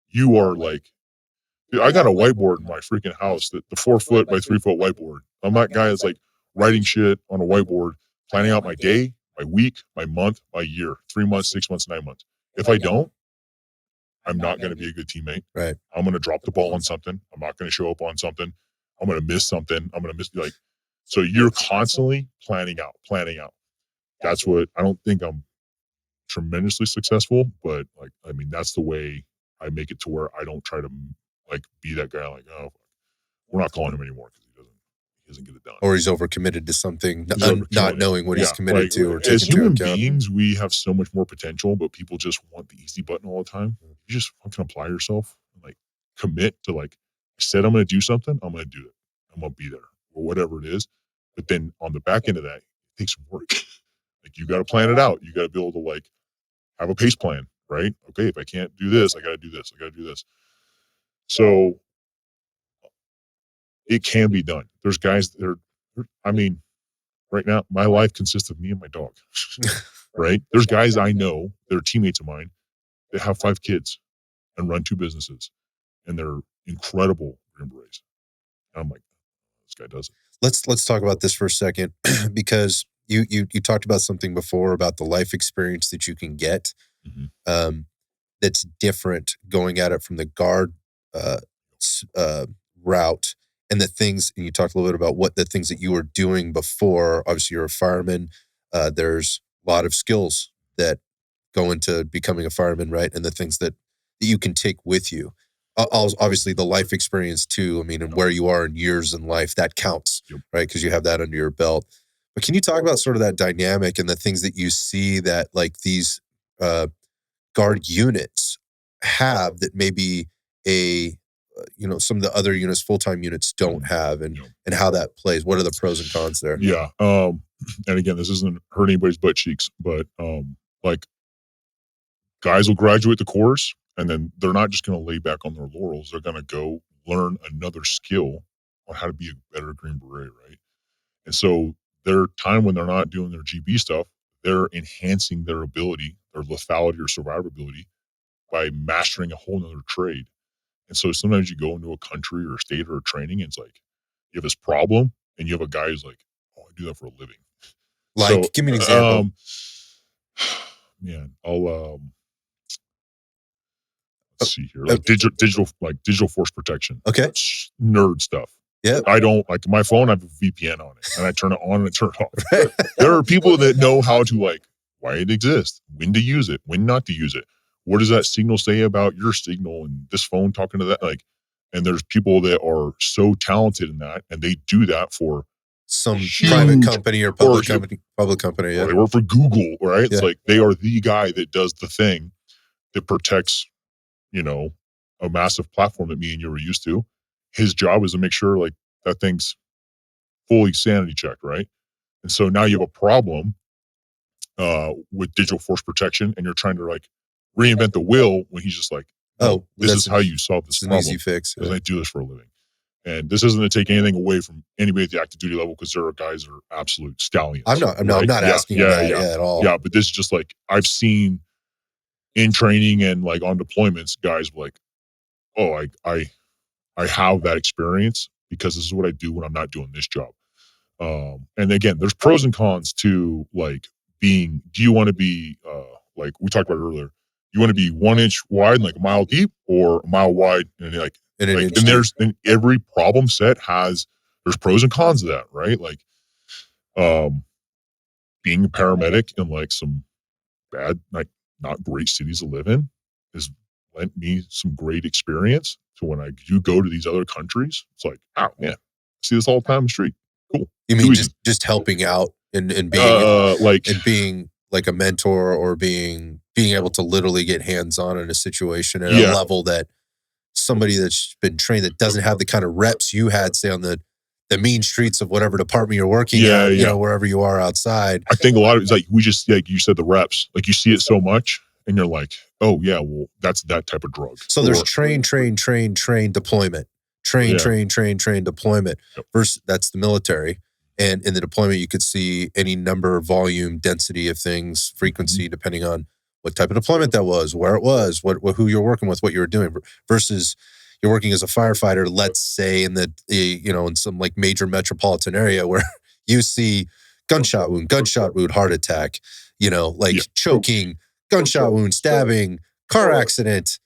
You are like, dude, I got a whiteboard in my freaking house, that the 4 foot by 3 foot whiteboard. I'm that guy that's like writing shit on a whiteboard, planning out my day, my week, my month, my year, 3 months, 6 months, 9 months. If I don't, I'm not going to be a good teammate. Right. I'm going to drop the ball on something. I'm not going to show up on something. I'm going to miss something. I'm going to miss like, so you're constantly planning out. That's what I don't think I'm tremendously successful, but like, I mean, that's the way I make it to where I don't try to like be that guy like, oh, we're not calling him anymore because he doesn't get it done. Or he's overcommitted to something, He's not overcommitted. knowing what he's committed like, to or as taking into human account. beings, we have so much more potential, but people just want the easy button all the time. You just fucking apply yourself and like commit to like, I said I'm going to do something, I'm going to do it. I'm going to be there or whatever it is. But then on the back end of that, it takes some work. Like you got to plan it out. You got to be able to like have a pace plan, right? Okay, if I can't do this, I got to do this. I got to do this. So it can be done. There's guys that are, I mean, right now, my life consists of me and my dog, right? There's guys I know that are teammates of mine that have 5 kids and run 2 businesses, and they're incredible Green Berets. And I'm like, this guy does it. Let's talk about this for a second because you talked about something before about the life experience that you can get. Mm-hmm. That's different going at it from the guard route and the things, and you talked a little bit about what the things that you were doing before. Obviously, you're a fireman. There's a lot of skills that go into becoming a fireman, right? And the things that you can take with you. Obviously, the life experience too. I mean, and where you are in years in life, that counts, right? Because you have that under your belt. But can you talk about sort of that dynamic and the things that you see that like these guard units have that maybe some of the other units, full-time units don't have, and how that plays? What are the pros and cons there? Yeah. And again, this isn't hurt anybody's butt cheeks, but like guys will graduate the course and then they're not just going to lay back on their laurels. They're going to go learn another skill on how to be a better Green Beret, right? And so their time when they're not doing their GB stuff, they're enhancing their ability, their lethality or survivability by mastering a whole nother trade. And so sometimes you go into a country or a state or a training, and it's like you have this problem, and you have a guy who's like, "Oh, I do that for a living." Like, So, give me an example. Man, I'll let's see here, like digital force protection. Okay, nerd stuff. Yeah, I don't like my phone. I have a VPN on it, and I turn it on and I turn it off. There are people that know how to like why it exists, when to use it, when not to use it. What does that signal say about your signal and this phone talking to that? Like, and there's people that are so talented in that, and they do that for some private company or public company. Yeah, or they work for Google, right? It's like they are the guy that does the thing that protects, a massive platform that me and you were used to. His job is to make sure like that thing's fully sanity checked, right? And so now you have a problem with digital force protection, and you're trying to like reinvent the wheel when he's just like, "Oh, this is how you solve this problem." Easy fix. Because I do this for a living, and this isn't to take anything away from anybody at the active duty level, because there are guys that are absolute stallions. I'm not asking that at all. Yeah, but this is just like I've seen in training and like on deployments, guys like, "Oh, I have that experience because this is what I do when I'm not doing this job." And again, there's pros and cons to like being, do you want to be, like we talked about earlier, you want to be 1 inch wide, and like a mile deep, or a mile wide and like, and there's, and every problem set there's pros and cons to that, right? Like, being a paramedic in like some bad, like not great cities to live in has lent me some great experience. So when I do go to these other countries, it's like, oh man, I see this all the time in the street. Cool. You mean just helping out in being Like, in being like a mentor or being able to literally get hands on in a situation at a yeah, level that somebody that's been trained that doesn't have the kind of reps you had, say on the mean streets of whatever department you're working yeah, at, yeah. wherever you are outside. I think a lot of it's like we just like you said the reps, like you see it so much, and you're like, oh yeah, well that's that type of drug. So there's train deployment, Yeah, train deployment. yep. Versus that's the military. And in the deployment, you could see any number, volume, density of things, frequency, depending on what type of deployment that was, where it was, what who you're working with, what you were doing. Versus you're working as a firefighter, let's say in in some like major metropolitan area where you see gunshot wound, heart attack, like Yeah. choking, gunshot wound, stabbing, car accident,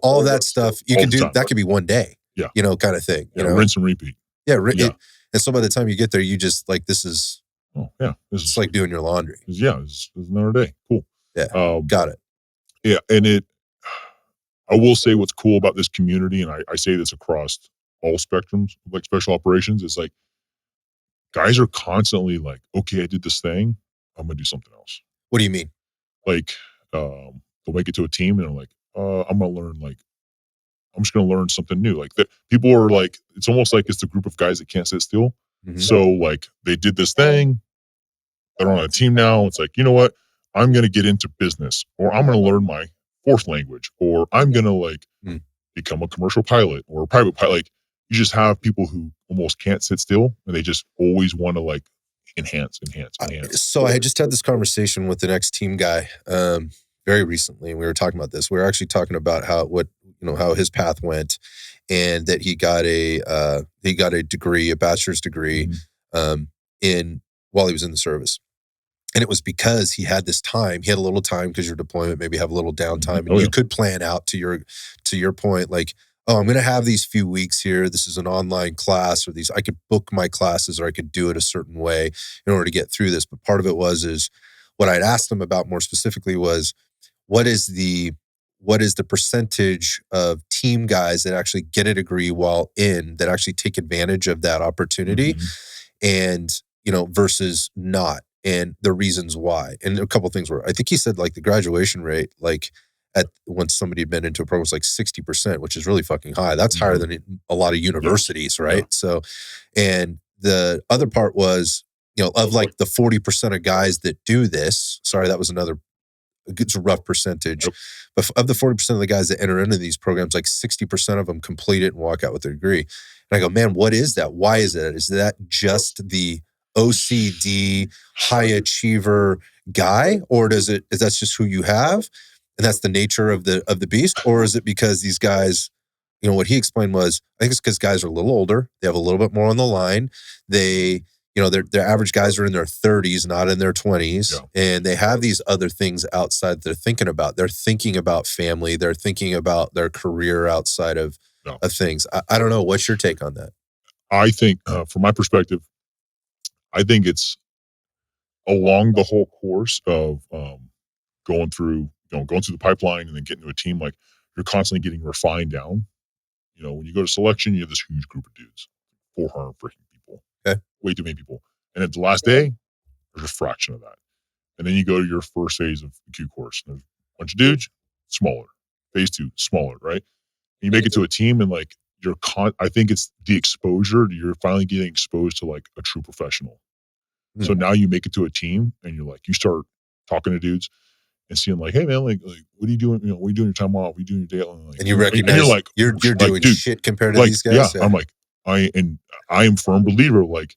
all that stuff. You All could the do time. that could be one day, Yeah. kind of thing. Yeah, rinse and repeat. Yeah, Yeah. and so by the time you get there, you just like this is Oh yeah, this it's is like doing your laundry. yeah, this is another day. Cool. Yeah, Um, got it. yeah, and I will say what's cool about this community, and I say this across all spectrums, like special operations, is like guys are constantly like, okay, I did this thing, I'm gonna do something else. What do you mean? Like, they'll make it to a team and they're like, I'm gonna learn like I'm just gonna learn something new. Like that people are like, it's almost like it's a group of guys that can't sit still. Mhm. So like they did this thing, they're on a team now. It's like, you know what? I'm gonna get into business, or I'm gonna learn my fourth language, or I'm gonna like Mm. become a commercial pilot or a private pilot. Like you just have people who almost can't sit still and they just always want to like enhance. So I just had this conversation with the next team guy very recently, and we were talking about this. We were actually talking about how his path went, and that he got a degree, a bachelor's degree, in while he was in the service. And it was because he had this time. He had a little time because your deployment maybe have a little downtime, and you could plan out to your point, like, oh, I'm going to have these few weeks here. This is an online class, or these I could book my classes, or I could do it a certain way in order to get through this. But part of it is what I'd asked him about more specifically was what is the percentage of team guys that actually get a degree while in that actually take advantage of that opportunity, and versus not, and the reasons why. And a couple of things were, I think he said like the graduation rate, like at once somebody had been into a program was like 60%, which is really fucking high. That's higher than a lot of universities, right? Yeah. So, and the other part was, of like the 40% of guys that do this, sorry, that was another, it's a rough percentage, but of the 40% of the guys that enter into these programs, like 60% of them complete it and walk out with a degree. And I go, man, what is that? Why is that? Is that just the OCD high achiever guy, or is that's just who you have, and that's the nature of the beast, or is it because these guys, what he explained was, I think it's because guys are a little older, they have a little bit more on the line, they, their average guys are in their 30s, not in their 20s, and they have these other things outside they're thinking about. They're thinking about family, they're thinking about their career outside of things. I don't know. What's your take on that? I think, from my perspective, I think it's along the whole course of going through the pipeline and then getting to a team. Like you're constantly getting refined down. When you go to selection, you have this huge group of dudes, 400 freaking people, way too many people. And at the last day, there's a fraction of that. And then you go to your first phase of the Q course. And there's a bunch of dudes, smaller. Phase 2, smaller, right? And you make it to a team and like I think it's the exposure. You're finally getting exposed to like a true professional. So now you make it to a team and you're like, you start talking to dudes and seeing like, hey man, like what are you doing? What are you doing your time off? What are you doing your day? Like, and you recognize and you're like, you're like, doing dude, shit compared to like, these guys. Yeah, I'm like, I am a firm believer. Like,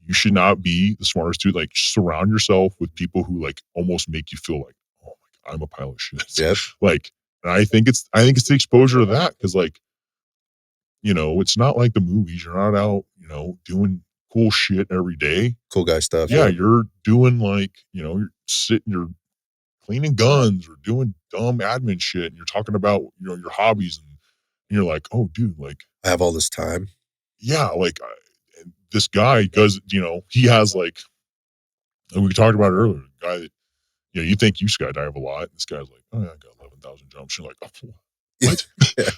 you should not be the smartest dude. Like, surround yourself with people who like almost make you feel like, oh my God, I'm a pile of shit. Yep. Like, and I think it's the exposure to that because like, it's not like the movies. You're not out, doing cool shit every day. Cool guy stuff. Yeah, you're doing like, you're cleaning guns or doing dumb admin shit, and you're talking about, your hobbies, and you're like, oh, dude, like I have all this time. Yeah, like this guy does, he has like, and we talked about it earlier, the guy that, you think you skydive a lot. This guy's like, oh yeah, I got 11,000 jumps. You're like, oh, what?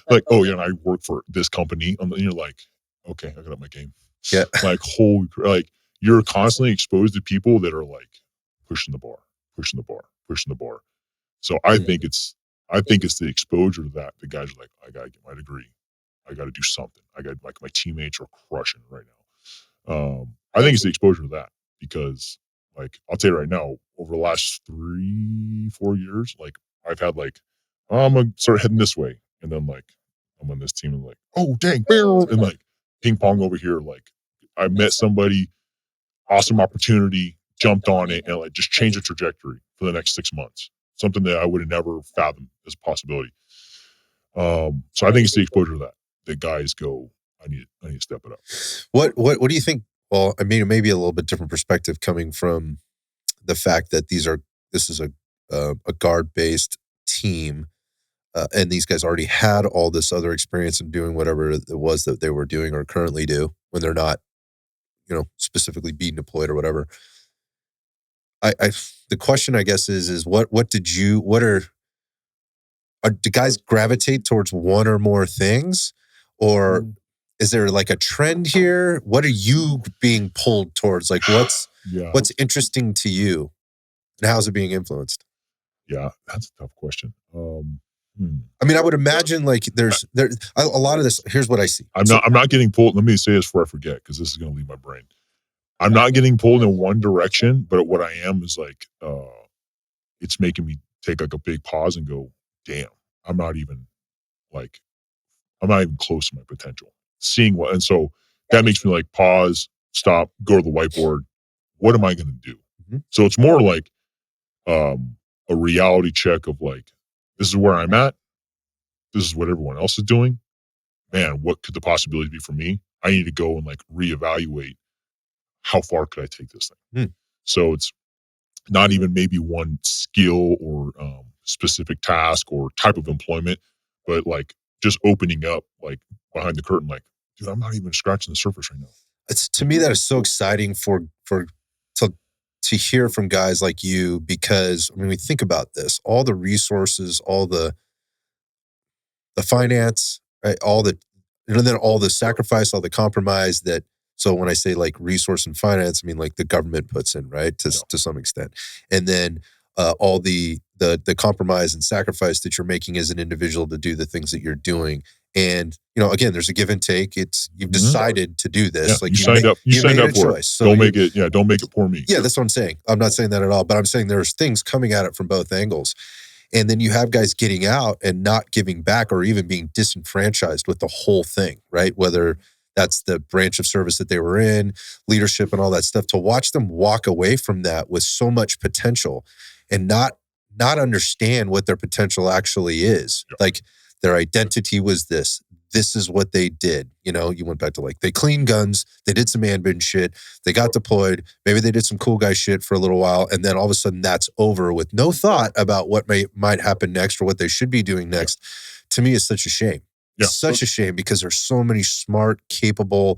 Like, oh yeah, and I work for this company. And you're like, okay, I got up my game. Yeah. Like, holy, like, you're constantly exposed to people that are like pushing the bar, pushing the bar, pushing the bar. So I think it's the exposure to that the guys are like, I gotta get my degree. I gotta do something. I got like my teammates are crushing it right now. I think it's the exposure to that because like I'll tell you right now, over the last 3, 4 years, like I've had like, oh, I'm gonna start heading this way. And then like I'm on this team and like, oh dang, barrel, and like ping pong over here. Like I met somebody, awesome opportunity, jumped on it, and like just changed the trajectory for the next 6 months. Something that I would have never fathomed as a possibility. So I think it's the exposure to that. The guys go, I need to step it up. What do you think? Well, I mean, maybe a little bit different perspective coming from the fact that this is a guard based team, and these guys already had all this other experience in doing whatever it was that they were doing or currently do when they're not, specifically being deployed or whatever. I the question I guess is what did you what are do guys gravitate towards one or more things, or is there like a trend here? What are you being pulled towards? Like Yeah. what's interesting to you, and how's it being influenced? Yeah, that's a tough question. I mean, I would imagine like a lot of this. Here's what I see. I'm not getting pulled. Let me say this before I forget, because this is going to leave my brain. I'm not getting pulled in one direction, but what I am is like, it's making me take like a big pause and go, damn, I'm not even like, I'm not even close to my potential. Seeing what, and so that makes me like pause, stop, go to the whiteboard. What am I going to do? Mhm. So it's more like a reality check of like, this is where I'm at. This is what everyone else is doing. Man, what could the possibilities be for me? I need to go and like reevaluate how far could I take this thing. Hmm. So it's not even maybe one skill or specific task or type of employment, but like just opening up like behind the curtain, like, dude, I'm not even scratching the surface right now. It's to me that is so exciting to to hear from guys like you, because when we think about this, all the resources, all the finance, right? And then all the sacrifice, all the compromise that. So when I say like resource and finance, I mean like the government puts in, right, to some extent, and then all the compromise and sacrifice that you're making as an individual to do the things that you're doing. And again, there's a give and take. It's you've decided to do Yeah, this. Like you signed up. You signed made up a for choice. it. So Don't make it. Yeah, don't make it poor me. yeah, that's what I'm saying. I'm not saying that at all, but I'm saying there's things coming at it from both angles. And then you have guys getting out and not giving back or even being disenfranchised with the whole thing, right? Whether that's the branch of service that they were in, leadership and all that stuff, to watch them walk away from that with so much potential and not understand what their potential actually is. Yeah. Like their identity was this. This is what they did. You went back to like, they cleaned guns, they did some admin shit, they got deployed, maybe they did some cool guy shit for a little while, and then all of a sudden that's over with no thought about what might happen next or what they should be doing next. To me, is such a shame. Yeah. Such a shame, because there's so many smart, capable,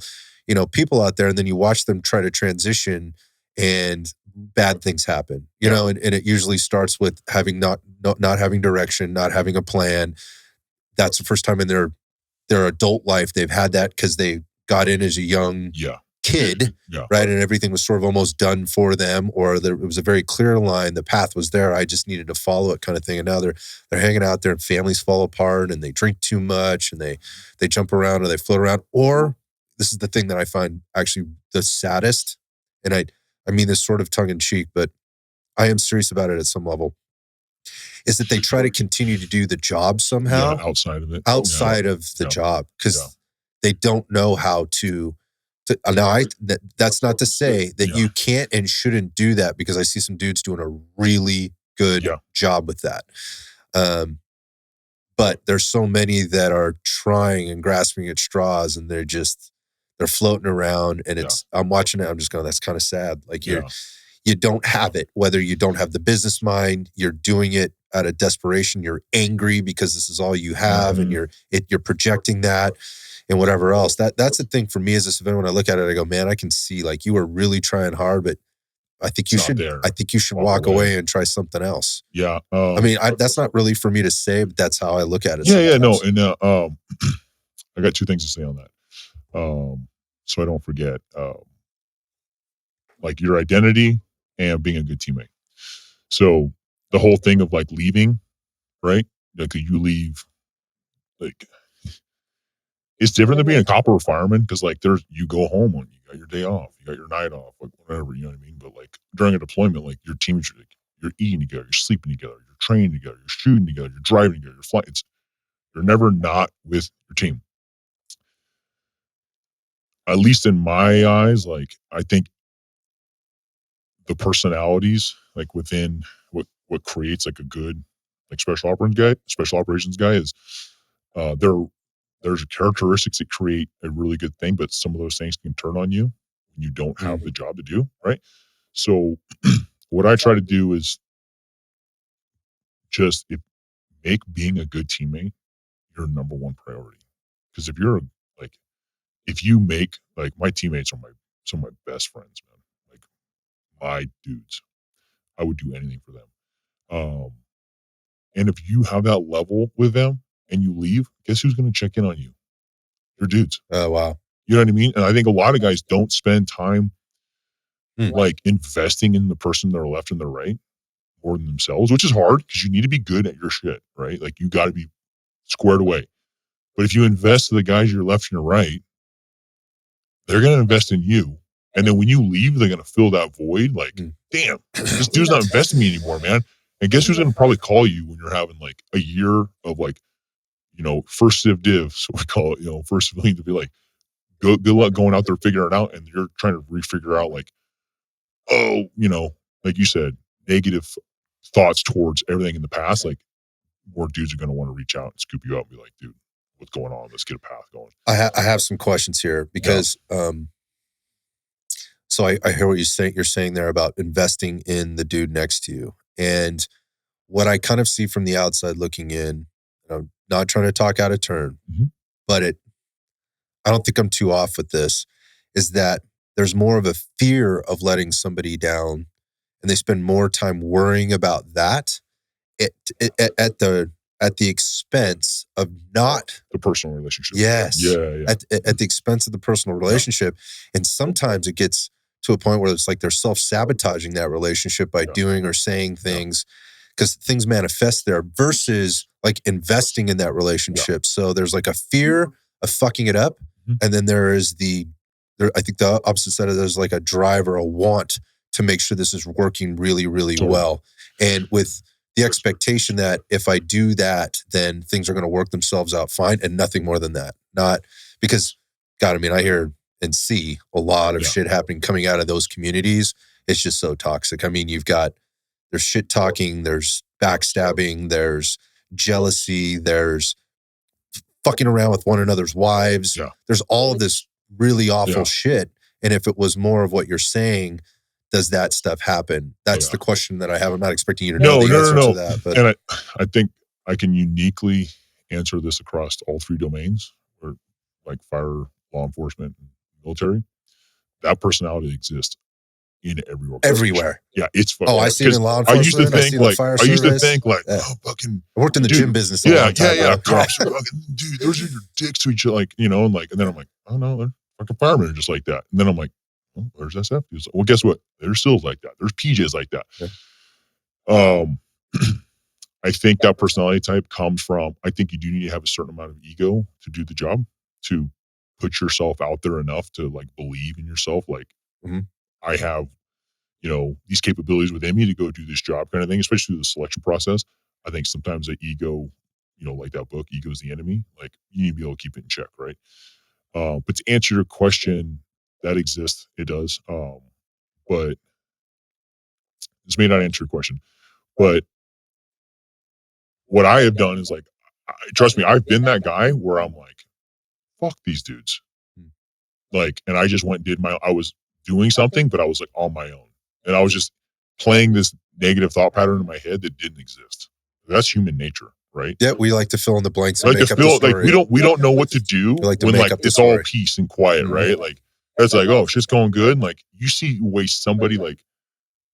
people out there, and then you watch them try to transition and bad things happen, and it usually starts with having not having direction, not having a plan. That's the first time in their adult life they've had that, because they got in as a young kid, right? And everything was sort of almost done for them, or it was a very clear line. The path was there. I just needed to follow it, kind of thing. And now they're hanging out there, and families fall apart, and they drink too much, and they jump around, or they float around. Or this is the thing that I find actually the saddest, and I mean this sort of tongue in cheek, but I am serious about it at some level, is that they try to continue to do the job somehow outside of it, outside of the job, because they don't know how to now that's not to say that you can't and shouldn't do that, because I see some dudes doing a really good job with that. But there's so many that are trying and grasping at straws, and they're floating around, and I'm watching it, I'm just going, that's kind of sad. Like you don't have it, whether you don't have the business mind, you're doing it out of desperation, you're angry because this is all you have, and you're projecting that and whatever else. That's the thing for me as a civilian. When I look at it, I go, man, I can see like you were really trying hard, but I think you should walk away and try something else. Yeah. I mean, that's not really for me to say, but that's how I look at it. No. And I got two things to say on that. So I don't forget. like your identity and being a good teammate. So the whole thing of like leaving, right? Like you leave, like it's different than being a cop or a fireman because like there's you go home when you got your day off, you got your night off, like whatever, you know what I mean? But like during a deployment, like your team's like, you're eating together, you're sleeping together, you're training together, you're shooting together, you're driving together, you're flying. You're never not with your team. At least in my eyes, like I think the personalities like within what creates like a good like special operations guy is there there's characteristics that create a really good thing, but some of those things can turn on you when you don't have the job to do, right? So what I try to do is just make being a good teammate your number one priority. Because if you're like if you make like my teammates are some of my best friends, man. Like my dudes. I would do anything for them. Um, and if you have that level with them and you leave, guess who's going to check in on you? Your dudes. Oh, wow. You know what I mean? And I think a lot of guys don't spend time like investing in the person to their left and their right more than themselves, which is hard because you need to be good at your shit, right? Like you got to be squared away. But if you invest in the guys your left and your right, they're going to invest in you. And then when you leave, they're going to fill that void. Like, damn, this dude's not investing in me anymore, man. And guess who's going to probably call you when you're having like a year of like, you know, first civ div, so we call it, you know, first civilian to be like, good luck going out there figuring it out. And you're trying to refigure out like, oh, you know, like you said, negative thoughts towards everything in the past. Like more dudes are going to want to reach out and scoop you up and be like, dude, what's going on? Let's get a path going. I have some questions here because, so I hear what you're saying there about investing in the dude next to you. And what I kind of see from the outside looking in, and I'm not trying to talk out of turn, but I don't think I'm too off with this, is that there's more of a fear of letting somebody down and they spend more time worrying about that at the expense of not the personal relationship. Yes. Yeah. At the expense of the personal relationship. And sometimes it gets to a point where it's like they're self-sabotaging that relationship by doing or saying things because things manifest there versus like investing in that relationship. So there's like a fear of fucking it up. And then there is I think the opposite side of there's like a drive or a want to make sure this is working really, really well. And with the expectation that if I do that, then things are going to work themselves out fine and nothing more than that. Not because, God, I mean, I hear and see a lot of shit happening coming out of those communities. It's just so toxic. I mean, there's shit talking, there's backstabbing, there's jealousy, there's fucking around with one another's wives. There's all of this really awful shit. And if it was more of what you're saying, does that stuff happen? That's the question that I have. I'm not expecting you to know the answer to that. But and I think I can uniquely answer this across all three domains, or like fire, law enforcement, and military. That personality exists in every organization. Everywhere. Yeah, it's fucking. I see it in law enforcement. I see the fire service. Oh, fucking. I worked in the gym business. Cops, dude, those are your dicks to each other, like, you know, and like, and then I'm like, oh no, they're fucking firemen are just like that. And then I'm like, oh, there's SF. Well, guess what? There's SEALs like that. There's PJs like that. I think that personality type comes from, I think you do need to have a certain amount of ego to do the job, to put yourself out there enough to like believe in yourself. Like, I have, you know, these capabilities within me to go do this job kind of thing, especially through the selection process. I think sometimes the ego, you know, like that book, Ego is the Enemy, like you need to be able to keep it in check, right? But to answer your question, that exists. It does. But this may not answer your question, but what I have done is like, trust me, I've been that guy where I'm like, fuck these dudes. Like, and I just went and I was doing something, but I was like on my own. And I was just playing this negative thought pattern in my head that didn't exist. That's human nature, right? Yeah, we like to fill in the blanks. And make up the story. Like we don't know what to do when like it's all peace and quiet, right? Like it's like, oh, shit's going good. And like you see waste somebody like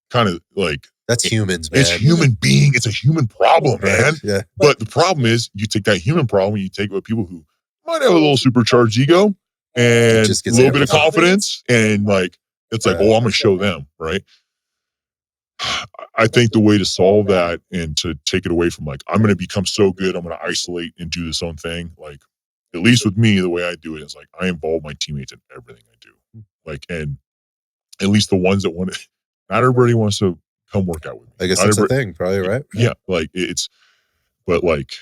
kind of like, that's humans, man. It's human being. It's a human problem, man. Yeah. But the problem is you take that human problem and you take with people who might have a little supercharged ego and a little bit of confidence and like, It's like, oh, I'm gonna show them, right? I think the way to solve that and to take it away from like, I'm gonna become so good, I'm gonna isolate and do this own thing. Like, at least with me, the way I do it is like I involve my teammates in everything I do. Like, and at least the ones that want to, not everybody wants to come work out with me. I guess Not that's the everybody, thing, probably, right? yeah, like it's, but like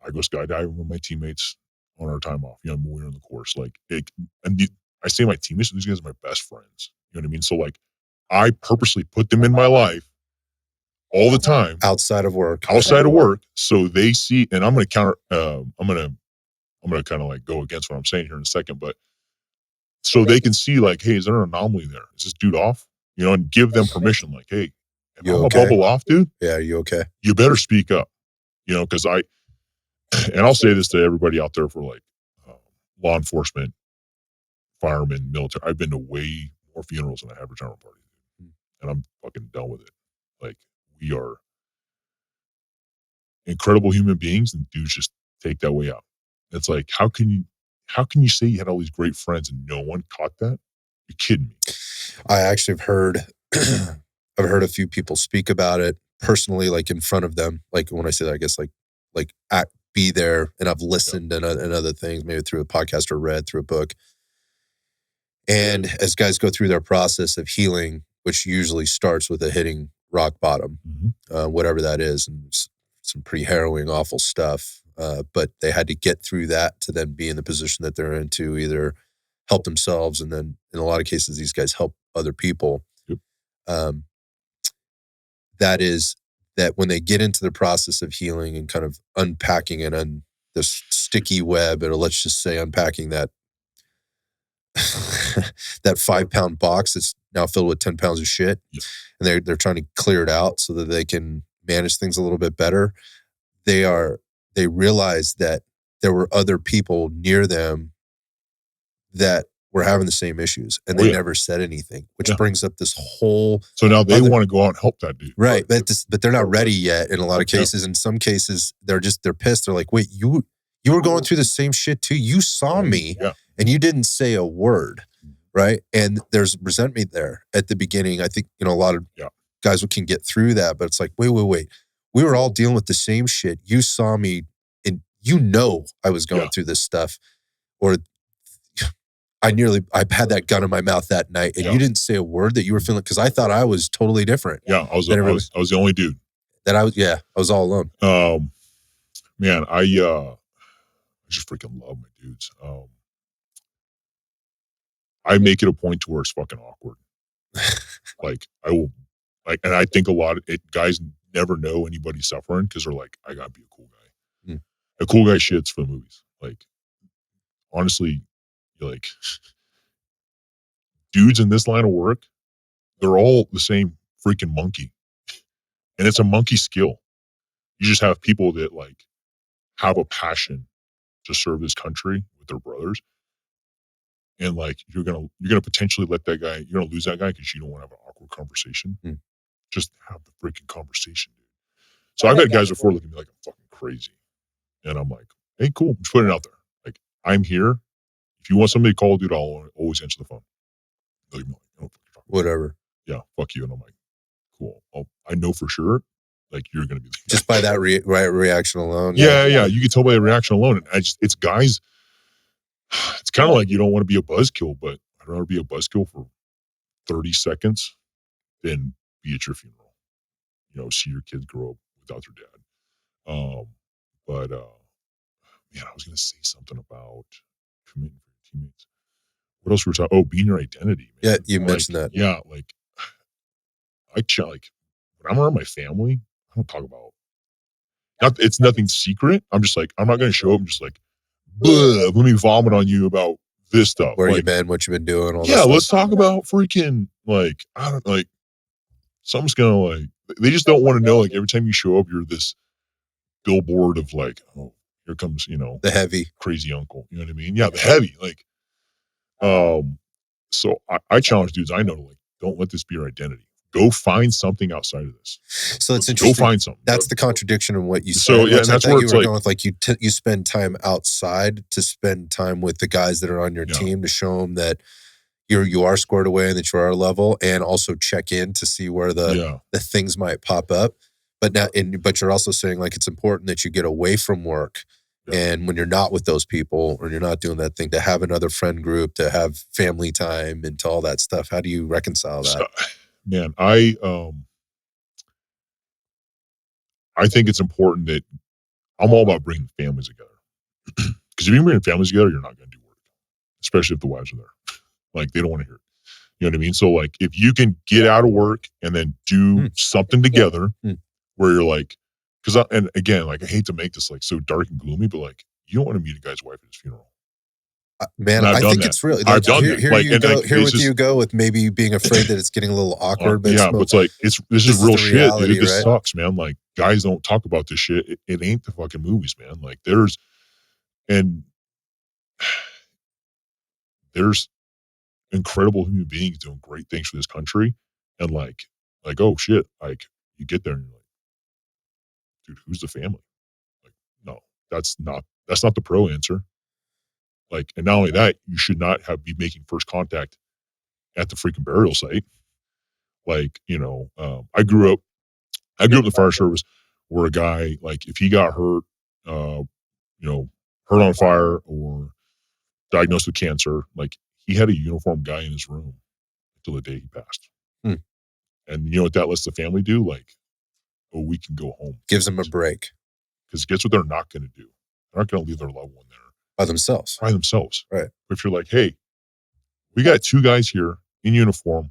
I go skydiving with my teammates on our time off. When we're in the course, like it, and I say my teammates, these guys are my best friends. You know what I mean? So like, I purposely put them in my life all the time Outside of work. outside of work, so they see. And I'm going to counter. I'm going to kind of like go against what I'm saying here in a second, but so they can see like, hey, is there an anomaly there? Is this dude off? And give them permission. Like, hey, if You I'm okay? a bubble off, dude, Yeah, you okay? you better speak up. Because and I'll say this to everybody out there for like law enforcement, firemen, military. I've been to way more funerals than I have retirement parties, and I'm fucking done with it. Like, we are incredible human beings, and dudes just take that way out. It's like, how can you say you had all these great friends and no one caught that? You're kidding me. I actually have heard, I've heard a few people speak about it personally, like in front of them. Like when I say that, I guess like be there, and I've listened and other things, maybe through a podcast or read through a book. And as guys go through their process of healing, which usually starts with a hitting rock bottom, whatever that is, and some pretty harrowing, awful stuff. But they had to get through that to then be in the position that they're in to either help themselves, and then in a lot of cases, these guys help other people. Yep. That when they get into the process of healing and kind of unpacking it on this sticky web, or let's just say unpacking that that 5-pound box that's now filled with 10 pounds of shit, and they're trying to clear it out so that they can manage things a little bit better. They realize that there were other people near them that were having the same issues, and they never said anything, which brings up this whole. So now they want to go out and help that dude, right? But they're not ready yet. In a lot of cases, in some cases, they're pissed. They're like, "Wait, you were going through the same shit too. You saw me, and you didn't say a word, right?" And there's resentment there at the beginning. I think a lot of guys can get through that, but it's like, wait. We were all dealing with the same shit. You saw me, and I was going through this stuff, or I had that gun in my mouth that night, and you didn't say a word that you were feeling, because I thought I was totally different. Yeah, I was the only dude. I was all alone. Man, I just freaking love my dudes. I make it a point to where it's fucking awkward. Like, I will, and I think a lot of guys never know anybody suffering because they're like, I gotta be a cool guy. A cool guy shits for the movies. Like, honestly, like, dudes in this line of work, they're all the same freaking monkey. And it's a monkey skill. You just have people that like have a passion to serve this country with their brothers. And like, you're gonna potentially let that guy, you're gonna lose that guy because you don't want to have an awkward conversation. Just have the freaking conversation, dude. So I've had guys before look at me like I'm fucking crazy. And I'm like, hey, cool, just put it out there. Like, I'm here. If you want somebody to call, dude, I'll always answer the phone. Whatever. Yeah, fuck you. And I'm like, cool. I know for sure, like, you're going to be just by that reaction alone. Yeah. You can tell by the reaction alone. And it's guys, it's kind of like you don't want to be a buzzkill, but I'd rather be a buzzkill for 30 seconds than be at your funeral. See your kids grow up without their dad. But man, I was going to say something about committing for your teammates. What else were we talking? Oh, being your identity. Man. Yeah, you mentioned that. Yeah, like, when I'm around my family, I don't talk about. It's nothing secret. I'm just like, I'm not going to show up and just like, let me vomit on you about this stuff. Where you been, what you've been doing. All let's talk about freaking, like, I don't like, something's going to like, they just don't want to know, like, every time you show up, you're this billboard of like, oh, here comes, the heavy crazy uncle. You know what I mean? Yeah, the heavy. Like, so I challenge dudes I know to like, don't let this be your identity. Go find something outside of this. So it's interesting. Go find something. That's the contradiction in what you said. So yeah, and that's where it's like, going with, like, you spend time outside to spend time with the guys that are on your team to show them that you are squared away and that you are level, and also check in to see where Yeah. the things might pop up. But you're also saying like it's important that you get away from work. Yeah. And when you're not with those people or you're not doing that thing, to have another friend group, to have family time and to all that stuff. How do you reconcile that? So, man, I think it's important that I'm all about bringing families together. Because if you bring families together, you're not going to do work, especially if the wives are there. Like, they don't want to hear it. You know what I mean? So, like, if you can get out of work and then do something together where you're like, and again, like, I hate to make this like so dark and gloomy, but like, you don't want to meet a guy's wife at his funeral. Man, I think it's really I've like done that. here Like, you and go. like, Here it's with just, you go with maybe being afraid that it's getting a little awkward. But yeah, but it's like this is real the shit, reality, dude. This right? sucks, man. Like, guys don't talk about this shit. It ain't the fucking movies, man. Like, and there's incredible human beings doing great things for this country, and like oh shit, like you get there and you're like, dude, who's the family? Like, no, that's not the pro answer. Like, and not only that, you should not be making first contact at the freaking burial site. Like, I grew up in the fire service where a guy, like, if he got hurt, hurt on fire or diagnosed with cancer, like, he had a uniformed guy in his room until the day he passed. And you know what that lets the family do? Like, oh, we can go home. Gives them a break. Because guess what they're not going to do? They're not going to leave their loved one there. By themselves. Right. But if you're like, hey, we got two guys here in uniform.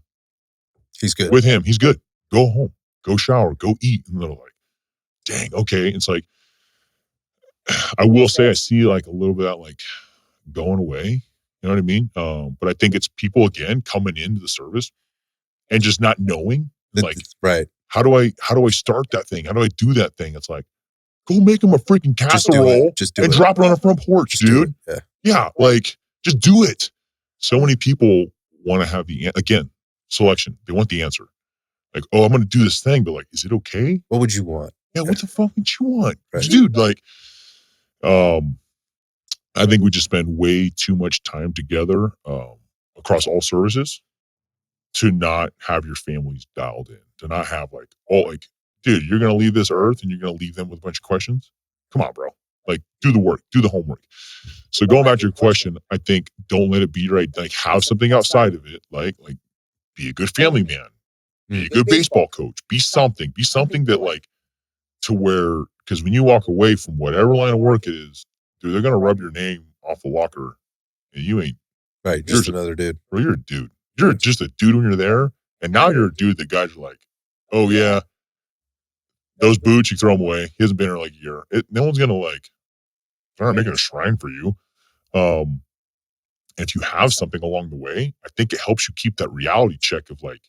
He's good. With him, he's good. Go home. Go shower. Go eat. And they're like, dang, okay. It's like, I will say I see like a little bit of that like going away. You know what I mean? But I think it's people again coming into the service and just not knowing, like, right. How do I start that thing? How do I do that thing? It's like, go make him a freaking casserole and drop it on the front porch, dude. Yeah, like, just do it. So many people want to have selection. They want the answer. Like, oh, I'm going to do this thing, but like, is it okay? What would you want? Yeah, what the fuck would you want? Right. Dude, like, I think we just spend way too much time together across all services to not have your families dialed in, to not have like, dude, you're going to leave this earth and you're going to leave them with a bunch of questions? Come on, bro. Like, do the work, do the homework. So going back to your question, I think don't let it be right. Like, have something outside of it. Like be a good family man, be a good baseball coach, be something that like to where, because when you walk away from whatever line of work it is, dude, they're going to rub your name off the locker and you ain't. Right. Just another dude. Bro, you're a dude. You're just a dude when you're there. And now you're a dude that guys are like, oh yeah, those boots, you throw them away. He hasn't been here like a year. No one's going to like, they're not making a shrine for you. If you have something along the way, I think it helps you keep that reality check of like,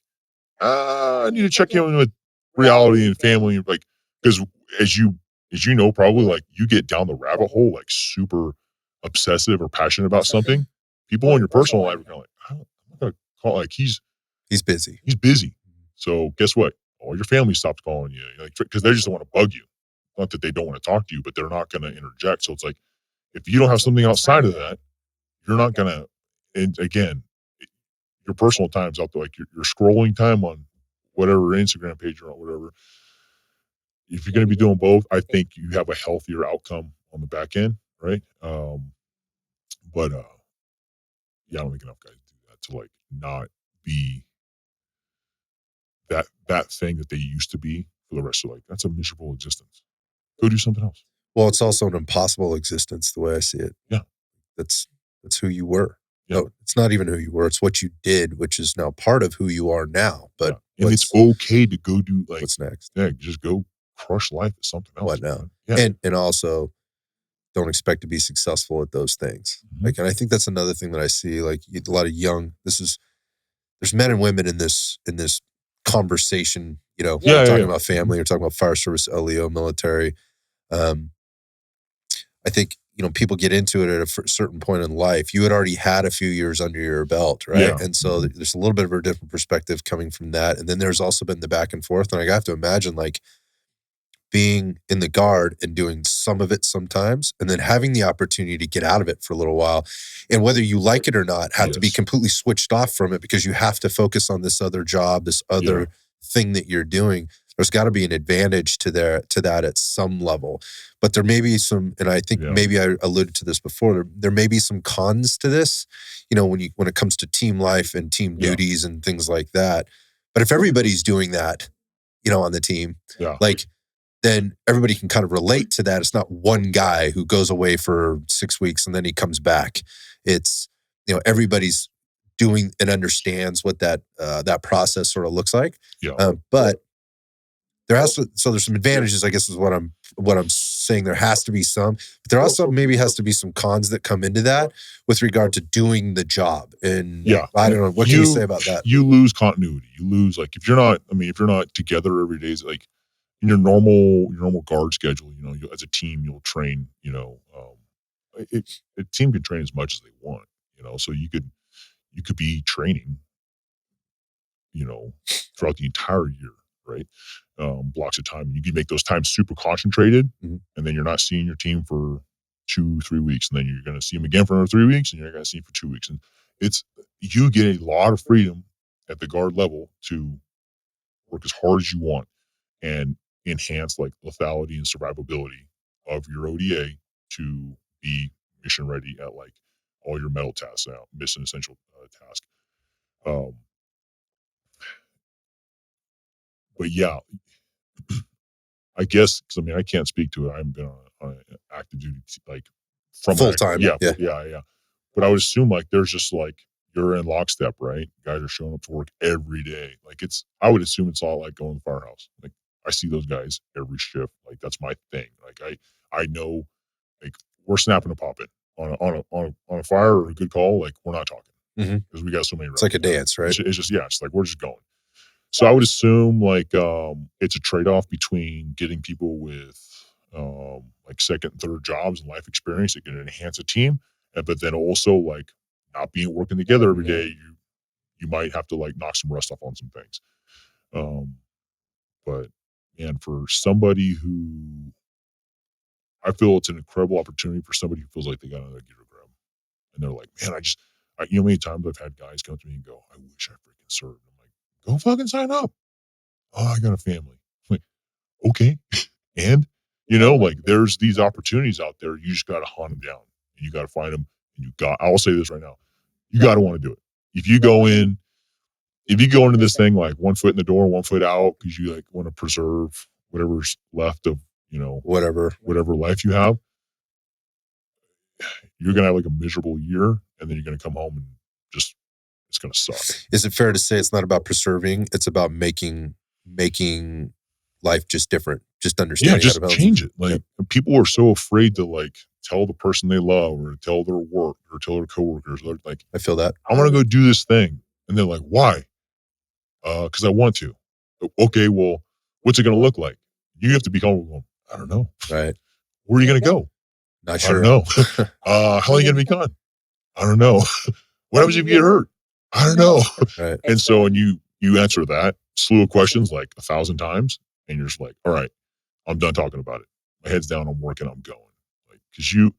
I need to check in with reality and family. Like, because as you know, probably like you get down the rabbit hole, like super obsessive or passionate about something. People in your personal life are kind of like, I'm not going to call, like, he's busy. He's busy. So guess what? All your family stops calling you, like, because they just don't want to bug you. Not that they don't want to talk to you, but they're not going to interject. So it's like, if you don't have something outside of that, you're not going to, and again, your personal time's out there, like your scrolling time on whatever Instagram page you're on, whatever. If you're going to be doing both, I think you have a healthier outcome on the back end, right? But yeah, I don't think enough guys do that to like not be that thing that they used to be for the rest of like, that's a miserable existence. Go do something else. Well, it's also an impossible existence the way I see it. Yeah. That's who you were. Yeah. No, it's not even who you were. It's what you did, which is now part of who you are now. But and it's okay to go do like, what's next? Yeah, just go crush life at something else. What now? Man. Yeah. And also don't expect to be successful at those things. Like, and I think that's another thing that I see, like a lot of young, there's men and women in this conversation, talking about family or talking about fire service, LEO, military. I think, people get into it at a certain point in life. You had already had a few years under your belt, right? Yeah. And so there's a little bit of a different perspective coming from that. And then there's also been the back and forth. And I have to imagine, like, being in the guard and doing some of it sometimes, and then having the opportunity to get out of it for a little while. And whether you like it or not, have to be Yes. completely switched off from it because you have to focus on this other job, this other thing that you're doing. There's got to be an advantage to that at some level. But there may be some, and I think maybe I alluded to this before, there may be some cons to this, when it comes to team life and team duties and things like that. But if everybody's doing that, on the team, then everybody can kind of relate to that. It's not one guy who goes away for 6 weeks and then he comes back. It's, everybody's doing and understands what that process sort of looks like. But there's some advantages, I guess, is what I'm saying. There has to be some, but there also maybe has to be some cons that come into that with regard to doing the job. And I don't know, what can you say about that? You lose continuity. You lose, like, if you're not together every day, like in your normal guard schedule, as a team, you'll train, a team can train as much as they want, so you could be training, throughout the entire year, right? Blocks of time. You can make those times super concentrated, and then you're not seeing your team for 2-3 weeks, and then you're going to see them again for another 3 weeks, and you're going to see them for 2 weeks. And you get a lot of freedom at the guard level to work as hard as you want and enhance like lethality and survivability of your ODA to be mission ready at like all your metal tasks now, mission essential task. But yeah, I guess, because I can't speak to it. I haven't been on an active duty like from full time. Yeah. But I would assume like there's just like you're in lockstep, right? Guys are showing up to work every day. Like I would assume it's all like going to the firehouse. Like I see those guys every shift. Like that's my thing. Like I know, like we're snapping a pop in on a fire or a good call. Like we're not talking because we got so many. It's like a dance, right? It's just it's like we're just going. So I would assume like it's a trade-off between getting people with like second and third jobs and life experience that can enhance a team, but then also like not being working together every day, you might have to like knock some rust off on some things. But man, for somebody who, I feel it's an incredible opportunity for somebody who feels like they got another gear to grab, and they're like, man, many times I've had guys come to me and go, I wish I freaking served. I'm like, go fucking sign up. Oh, I got a family. I'm like, okay. And, like there's these opportunities out there. You just got to hunt them down and you got to find them. And I'll say this right now. You got to want to do it. If you go into this thing, like 1 foot in the door, 1 foot out, because you like want to preserve whatever's left of, whatever life you have, you're going to have like a miserable year. And then you're going to come home and just, it's going to suck. Is it fair to say it's not about preserving? It's about making life just different, just understanding. Yeah, just change it. Like people are so afraid to like tell the person they love or tell their work or tell their coworkers. They're like, I feel that. I want to go do this thing. And they're like, why? Because I want to. Okay, well, what's it going to look like? You have to be comfortable. I don't know. Right. Where are you going to go? Not sure. I don't know. How are you going to be gone? I don't know. What happens if you get hurt? I don't know. Right. And so, and you answer that slew of questions like 1,000 times, and you're just like, all right, I'm done talking about it. My head's down. I'm working. I'm going. Like, because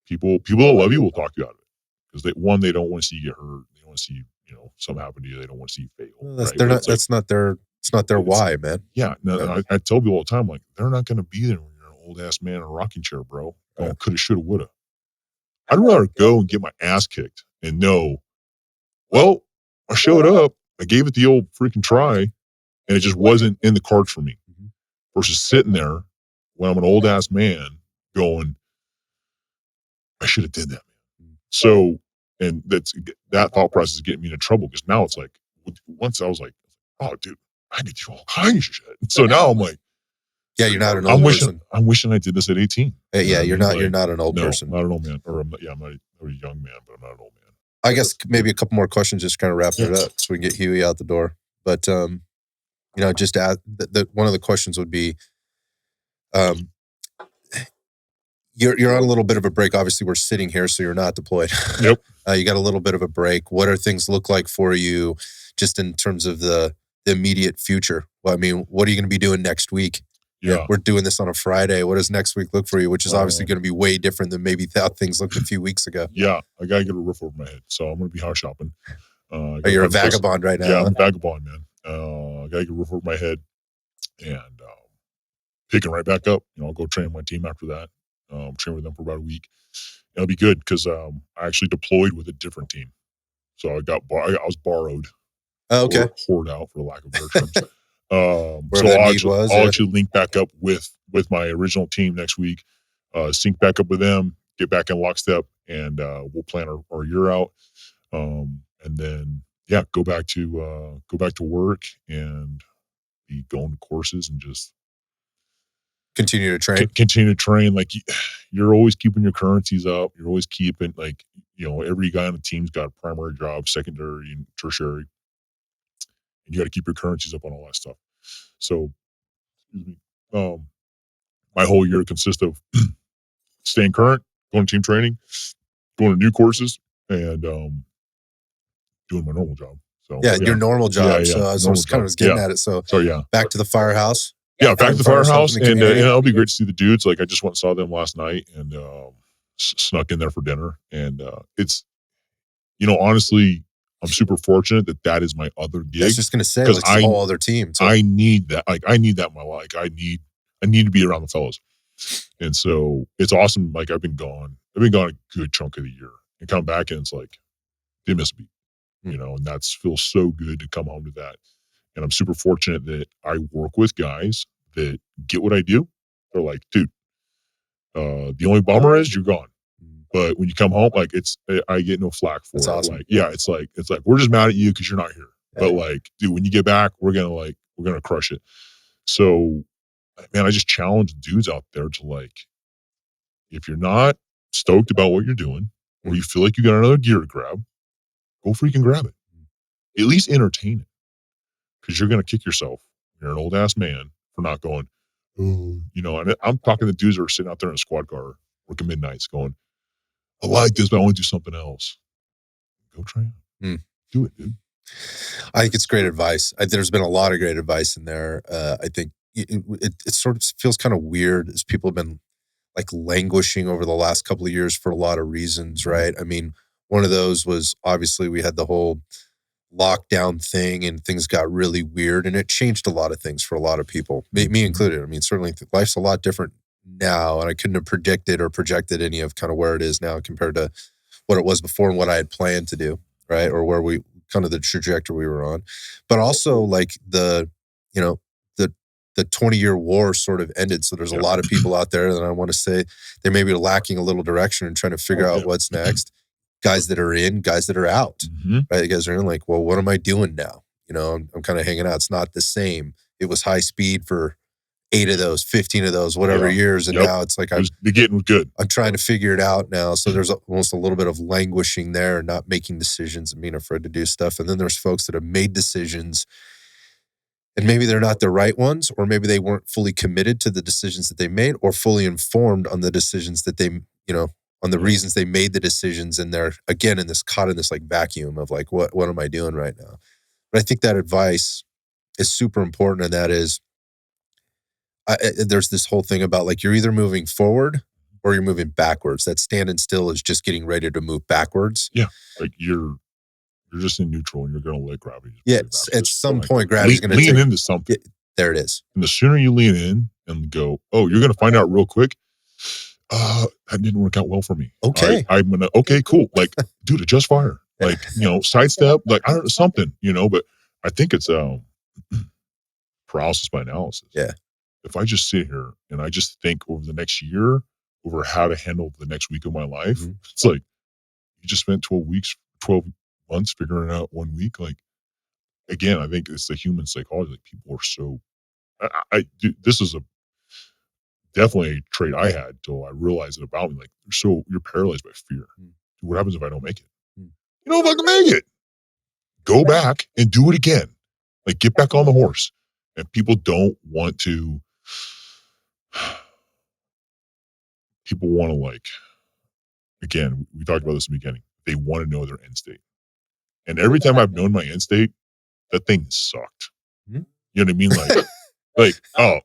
people that love you will talk you out of it. Because they don't want to see you get hurt. They don't want to see something happen to you. They don't want to see you fail. Well, it's not their why, man. Yeah. No, I tell people all the time, like, they're not going to be there when you're an old ass man in a rocking chair, bro. Going coulda, shoulda, woulda. I'd rather go and get my ass kicked and know, well, I showed up, I gave it the old freaking try, and it just wasn't in the cards for me. Versus sitting there when I'm an old ass man going, I should have did that, man. So, and that thought process is getting me into trouble because now it's like, once I was like, oh, dude, I could do all kinds of shit. So now I'm like, yeah, you're not an old person. I'm wishing I did this at 18. Yeah, you're not an old person. Not an old man. I'm not a young man, but I'm not an old man. I guess maybe a couple more questions, just kind of wrap it up so we can get Huey out the door. But, just to add, one of the questions would be, you're on a little bit of a break. Obviously, we're sitting here, so you're not deployed. Yep. You got a little bit of a break. What are things look like for you just in terms of the immediate future? Well, I mean, what are you going to be doing next week? Yeah. we're doing this on a Friday. What does next week look for you? Which is obviously Um, going to be way different than maybe how things looked a few weeks ago. yeah, I gotta get a roof over my head, so I'm gonna be house shopping. I Oh, gotta you're a find a place. vagabond right Yeah, now. I'm Huh? a vagabond, man. I gotta get a roof over my head and picking right back up. I'll go train my team after that. Train with them for about a week. It'll be good because I actually deployed with a different team, so I was borrowed Oh, or okay. poured out, for lack of better terms. Wherever So the I'll need actually, was. I'll Yeah. actually link back up with my original team next week. Sync back up with them, get back in lockstep, and we'll plan our year out. And then yeah, go back to work and be going to courses and just Continue to train. continue to train. Like you're always keeping your currencies up. You're always keeping like every guy on the team's got a primary job, secondary, and tertiary, and you got to keep your currencies up on all that stuff. So, excuse me. My whole year consists of staying current, going to team training, going to new courses, and doing my normal job. So Yeah, your yeah, normal yeah, job. yeah, So I normal was kind of job. was getting Yeah. at it. So So yeah, back to the firehouse. yeah, back to the Fire stuff in firehouse, the and community. it'll be great to see the dudes. Like I just went and saw them last night, and snuck in there for dinner, and it's honestly, I'm super fortunate that is my other I was gig just gonna say, because like, it's a whole other team. So I need that. Like I need that in my life. I need to be around the fellows, and so it's awesome. Like I've been gone a good chunk of the year, and come back, and it's like didn't miss a beat, and that's feels so good to come home to that. And I'm super fortunate that I work with guys that get what I do. They're like, dude, the only bummer is you're gone. But when you come home, like I get no flack for that's it. awesome. Like, yeah, it's like we're just mad at you because you're not here. Yeah. But like, dude, when you get back, we're gonna crush it. So, man, I just challenge dudes out there to like, if you're not stoked about what you're doing, or you feel like you got another gear to grab, go freaking grab it. At least entertain it, because you're gonna kick yourself. You're an old ass man for not going. Oh, and I'm talking to dudes that are sitting out there in a squad car working midnights, going, I like this, but I want to do something else. Go try it. Do it, dude. I think it's great advice. There's been a lot of great advice in there. I think it sort of feels kind of weird as people have been like languishing over the last couple of years for a lot of reasons, right? I mean, one of those was obviously we had the whole lockdown thing and things got really weird and it changed a lot of things for a lot of people, me included. I mean, certainly life's a lot different now and I couldn't have predicted or projected any of kind of where it is now compared to what it was before and what I had planned to do, right? Or where we kind of the trajectory we were on. But also like you know, the the 20-year war sort of ended. So there's a lot of people out there that I want to say they may be lacking a little direction and trying to figure out what's next. Guys that are in, guys that are out, right? You guys are in like, well, what am I doing now? I'm kind of hanging out. It's not the same. It was high speed for 8 of those, 15 of those, whatever years. And now it's like, the getting good. I'm trying to figure it out now. So there's almost a little bit of languishing there and not making decisions and being afraid to do stuff. And then there's folks that have made decisions and maybe they're not the right ones, or maybe they weren't fully committed to the decisions that they made or fully informed on the decisions that they, on the reasons they made the decisions. And they're again in this caught in this like vacuum of like, what am I doing right now? But I think that advice is super important. And that is, there's this whole thing about like, you're either moving forward or you're moving backwards. That standing still is just getting ready to move backwards. Yeah. Like you're just in neutral and you're going to let gravity. Yes. At some like, point, gravity's going to lean into something. There it is. And the sooner you lean in and go, oh, you're going to find out real quick. That didn't work out well for me. Okay. I'm going to, okay, cool. Like, dude, adjust fire. Like, sidestep, like, I don't know, something, but I think it's paralysis by analysis. Yeah. If I just sit here and I just think over the next year over how to handle the next week of my life, it's like you just spent 12 months figuring it out 1 week. Like, again, I think it's the human psychology. Like, people are so, this is definitely a trait I had till I realized it about me. Like, you're paralyzed by fear. What happens if I don't make it? If I can make it, go back and do it again. Like, get back on the horse. And people don't want to, people want to like, again, we talked about this in the beginning. They want to know their end state. And every time I've known my end state, that thing sucked. You know what I mean? Like, oh,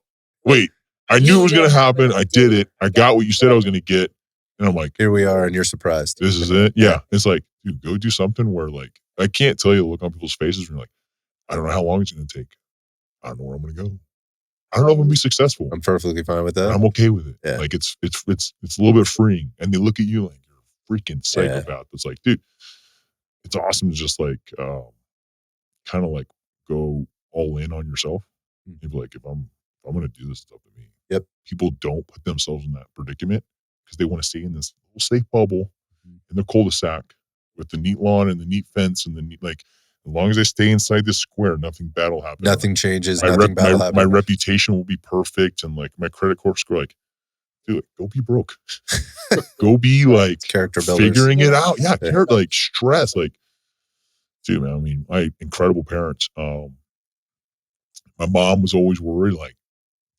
wait, I knew it was going to happen. I did it. I got what you said I was going to get. And I'm like, here we are, and you're surprised. This is it. Yeah. It's like, dude, go do something where like, I can't tell you the look on people's faces. When you're like, I don't know how long it's going to take. I don't know where I'm going to go. I don't know if I'm going to be successful. I'm perfectly fine with that. I'm okay with it. Yeah. Like it's a little bit freeing. And they look at you like you're a freaking psychopath. It's like, dude, it's awesome to just like, kind of like go all in on yourself. You'd be like, if I'm going to do this, it's up to me. Yep. People don't put themselves in that predicament because they want to stay in this little safe bubble in their cul-de-sac with the neat lawn and the neat fence and the neat, like, as long as I stay inside this square, nothing bad will happen. Nothing changes. Nothing bad will happen. My reputation will be perfect, and like my credit score, like, dude, go be broke. Go be like character builders. Figuring it out. Yeah, like stress. Like, dude, man. I mean, my incredible parents. My mom was always worried, like,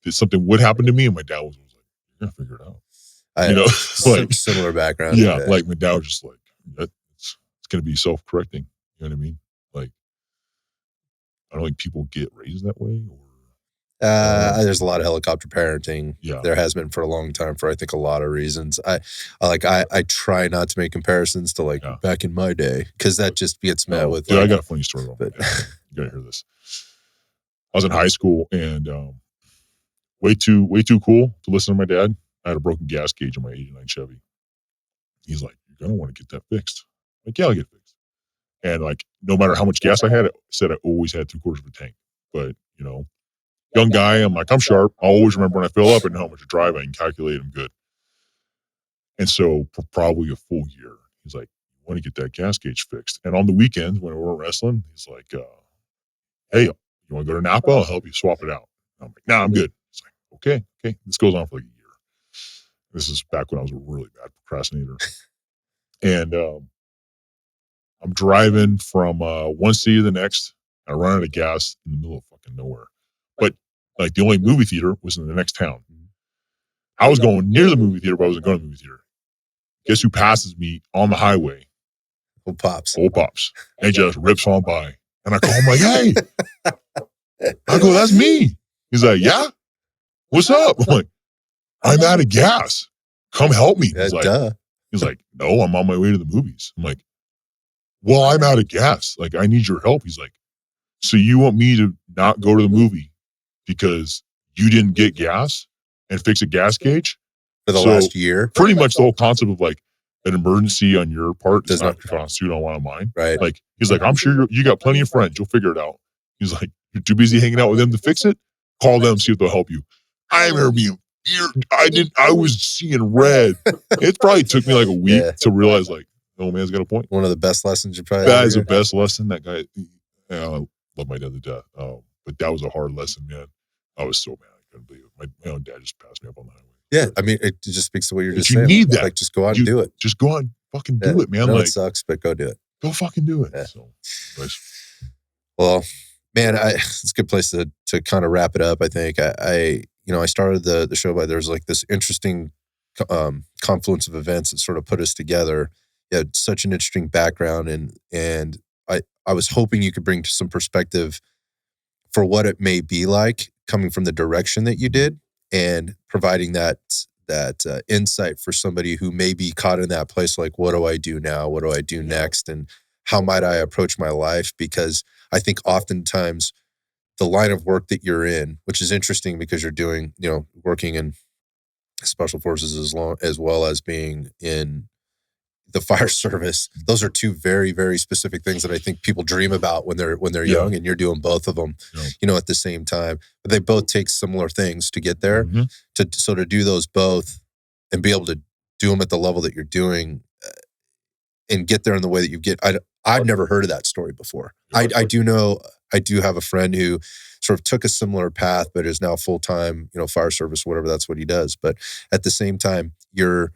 that something would happen to me, and my dad was always like, "You're gonna figure it out." Like similar background. Yeah, like my dad was just like, it's gonna be self-correcting. You know what I mean? Like, I don't think people get raised that way. Or there's a lot of helicopter parenting. Yeah, there has been for a long time for I think a lot of reasons. I try not to make comparisons to like back in my day because that just gets met with. Dude, I got a funny story about that. You gotta hear this. I was in high school and way too cool to listen to my dad. I had a broken gas gauge on my '89 Chevy. He's like, "You're gonna want to get that fixed." I'm like, yeah, I'll get it fixed. And like, no matter how much gas I had, it said I always had 3/4 of a tank. But you know, young guy, I'm like, I'm sharp. I always remember when I fill up and how much to drive. I can calculate them good. And so for probably a full year, he's like, "You want to get that gas gauge fixed?" And on the weekends when we were wrestling, he's like, "Hey, you want to go to Napa? I'll help you swap it out." I'm like, "Nah, I'm good." He's like, okay. This goes on for like a year. This is back when I was a really bad procrastinator. And I'm driving from one city to the next. I run out of gas in the middle of fucking nowhere. But like the only movie theater was in the next town. I was going near the movie theater, but I wasn't going to the movie theater. Guess who passes me on the highway? Old Pops. And just rips on by. And I call him like, "Hey." I go, "That's me." He's like, "Yeah? What's up?" I'm like, "I'm out of gas. Come help me." He's like, duh. He's like, "No, I'm on my way to the movies." I'm like, "Well, I'm out of gas. Like, I need your help." He's like, "So you want me to not go to the movie because you didn't get gas and fix a gas gauge?" For the last year? Pretty much the whole concept of like an emergency on your part does not constitute on one of mine. Right. Like, he's like, "I'm sure you got plenty of friends. You'll figure it out." He's like, "You're too busy hanging out with them to fix it? Call them, see if they'll help you." I was seeing red. It probably took me like a week to realize like, oh man's got a point. One of the best lessons you probably That is the best lesson. That guy, I love my dad to death. But that was a hard lesson, man. I was so mad. I couldn't believe it. My own dad just passed me up on the highway. Yeah, I mean, it just speaks to what you're just you saying. Need that. Like, just go out and do it. Just go out and fucking do it, man. No, like, it sucks, but go do it. Go fucking do it. Yeah. So, anyways. Well, man, it's a good place to kind of wrap it up. I think I started the show by there's like this interesting confluence of events that sort of put us together. You had such an interesting background, and I was hoping you could bring some perspective for what it may be like coming from the direction that you did, and providing that insight for somebody who may be caught in that place. Like, what do I do now? What do I do next? And how might I approach my life? Because I think oftentimes the line of work that you're in, which is interesting because you're doing, working in special forces as well as being in the fire service. Those are two very, very specific things that I think people dream about when they're young, and you're doing both of them, at the same time. But they both take similar things to get there. Mm-hmm. To do those both and be able to do them at the level that you're doing and get there in the way that you get. I've never heard of that story before. I do know, I do have a friend who sort of took a similar path, but is now full-time, fire service, whatever, that's what he does. But at the same time, your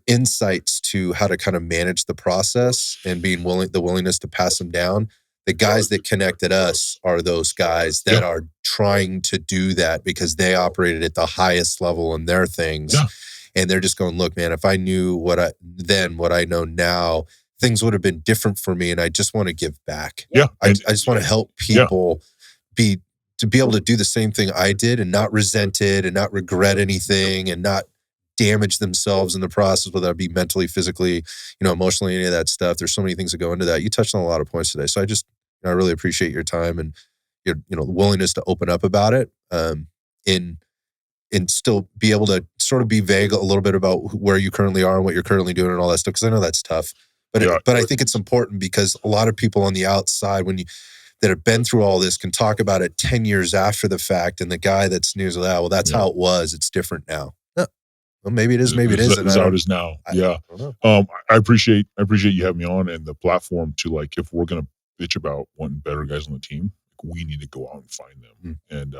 insights to how to kind of manage the process and the willingness to pass them down. The guys that connected us are those guys that are trying to do that because they operated at the highest level in their things. Yeah. And they're just going, look, man, if I knew what I know now, things would have been different for me. And I just want to give back. Yeah. I just want to help people be to be able to do the same thing I did and not resent it and not regret anything and not damage themselves in the process, whether that be mentally, physically, emotionally, any of that stuff. There's so many things that go into that. You touched on a lot of points today. So I really appreciate your time and your, willingness to open up about it. In and still be able to sort of be vague a little bit about where you currently are and what you're currently doing and all that stuff. Because I know that's tough, but I think it's important because a lot of people on the outside, that have been through all this, can talk about it 10 years after the fact, and the guy that's news of that, well, that's how it was. It's different now. Well, maybe it is. Maybe it isn't. Is how it is now. Yeah. I appreciate you having me on and the platform to, like, if we're gonna bitch about wanting better guys on the team, we need to go out and find them. And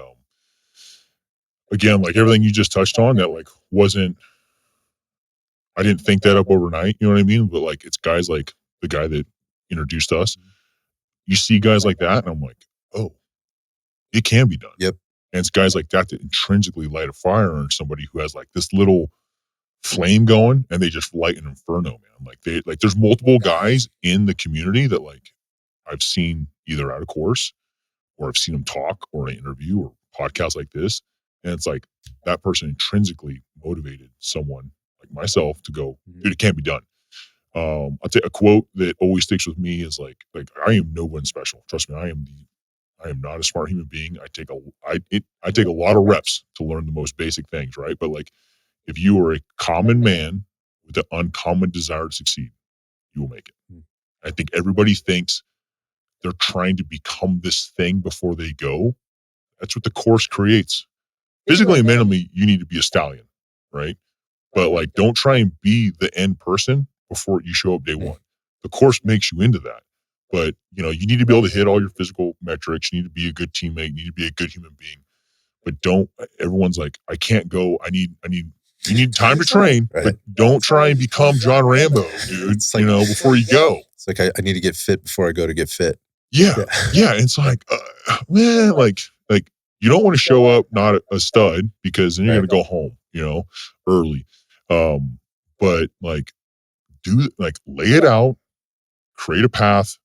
again, like everything you just touched on, that like wasn't. I didn't think that up overnight. You know what I mean? But like, it's guys like the guy that introduced us. You see guys like that, and I'm like, oh, it can be done. Yep. And it's guys like that intrinsically light a fire on somebody who has like this little flame going, and they just light an inferno, man. Like there's multiple guys in the community that like I've seen either out of course, or I've seen them talk, or an interview, or podcasts like this, and it's like that person intrinsically motivated someone like myself to go, dude, it can't be done. I'll tell you a quote that always sticks with me is like I am no one special. Trust me, I am not a smart human being. I take a lot of reps to learn the most basic things, right? But like, if you are a common man with an uncommon desire to succeed, you will make it. I think everybody thinks they're trying to become this thing before they go. That's what the course creates. Physically and mentally, you need to be a stallion, right? But like, don't try and be the end person before you show up day one. The course makes you into that. But, you need to be able to hit all your physical metrics. You need to be a good teammate. You need to be a good human being. But everyone's like, I can't go. You need time to train, right? But don't try and become John Rambo, dude, like, before you go. It's like, I need to get fit before I go to get fit. Yeah. It's like, man, like you don't want to show up not a stud, because then you're going to go home, early. But like, lay it out, create a path,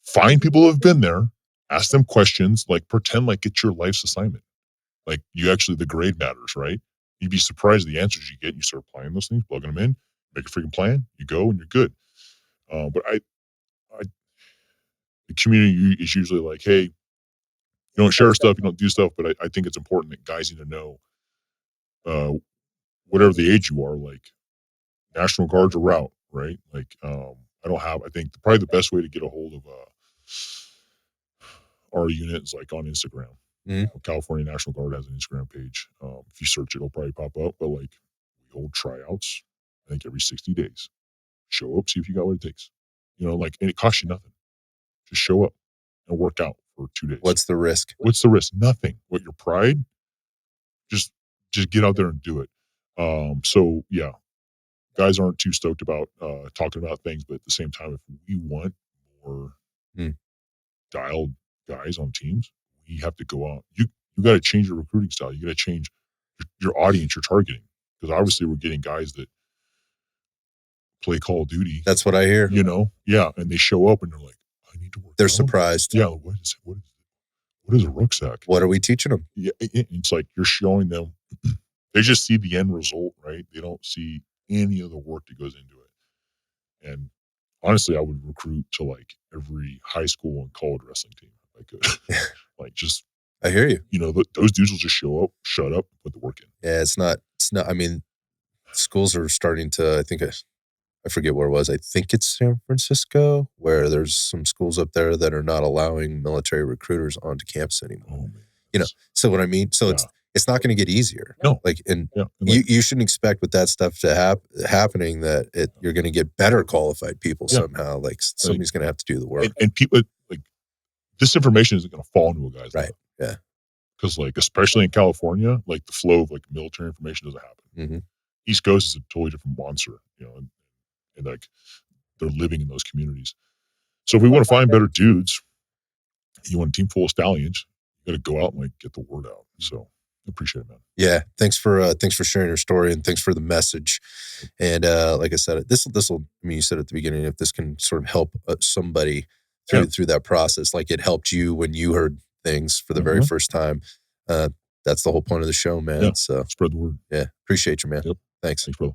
find people who have been there, ask them questions, like pretend like it's your life's assignment. Like, the grade matters, right? You'd be surprised the answers you get. You start applying those things, plugging them in, make a freaking plan, you go, and you're good. But the community is usually like, hey, you don't share stuff, you don't do stuff, but I think it's important that guys need to know, whatever the age you are, like, National Guards are out, right? Like, I think probably the best way to get a hold of our unit is like on Instagram. California National Guard has an Instagram page. If you search it, it'll probably pop up. But like, we hold tryouts, I think every 60 days. Show up, see if you got what it takes. And it costs you nothing. Just show up and work out for 2 days. What's the risk? Nothing. What, your pride? Just get out there and do it. So yeah, guys aren't too stoked about talking about things, but at the same time, if we want more dialed guys on teams, we have to go out. You got to change your recruiting style. You got to change your audience you're targeting, because obviously we're getting guys that play Call of Duty. That's what I hear. Yeah, and they show up and they're like, I need to work. They're surprised. Yeah, what is a rucksack? What are we teaching them? Yeah, it's like you're showing them. They just see the end result, right? They don't see any of the work that goes into it. And honestly, I would recruit to like every high school and college wrestling team if I could. Like, just, I hear you. Those dudes will just show up, shut up, put the work in. Yeah, it's not. I mean, schools are starting to, I forget where it was. I think it's San Francisco, where there's some schools up there that are not allowing military recruiters onto campus anymore. Oh, so what I mean? So it's not going to get easier. No. You shouldn't expect with that stuff to happening that you're going to get better qualified people somehow. Like, somebody's going to have to do the work. And people, like, this information isn't going to fall into a guy's right. lap. Yeah. Because like, especially in California, like the flow of like military information doesn't happen. East Coast is a totally different monster, and like, they're living in those communities. So if we want to find better dudes, you want a team full of stallions, you got to go out and like get the word out. So I appreciate it, man. Yeah. Thanks for sharing your story, and thanks for the message. And like I said, this will, you said at the beginning, if this can sort of help somebody through that process, like it helped you when you heard things for the very first time. That's the whole point of the show, man. Yeah. So Spread the word. yeah, appreciate you, man. Yep. Thanks. Thanks, brother.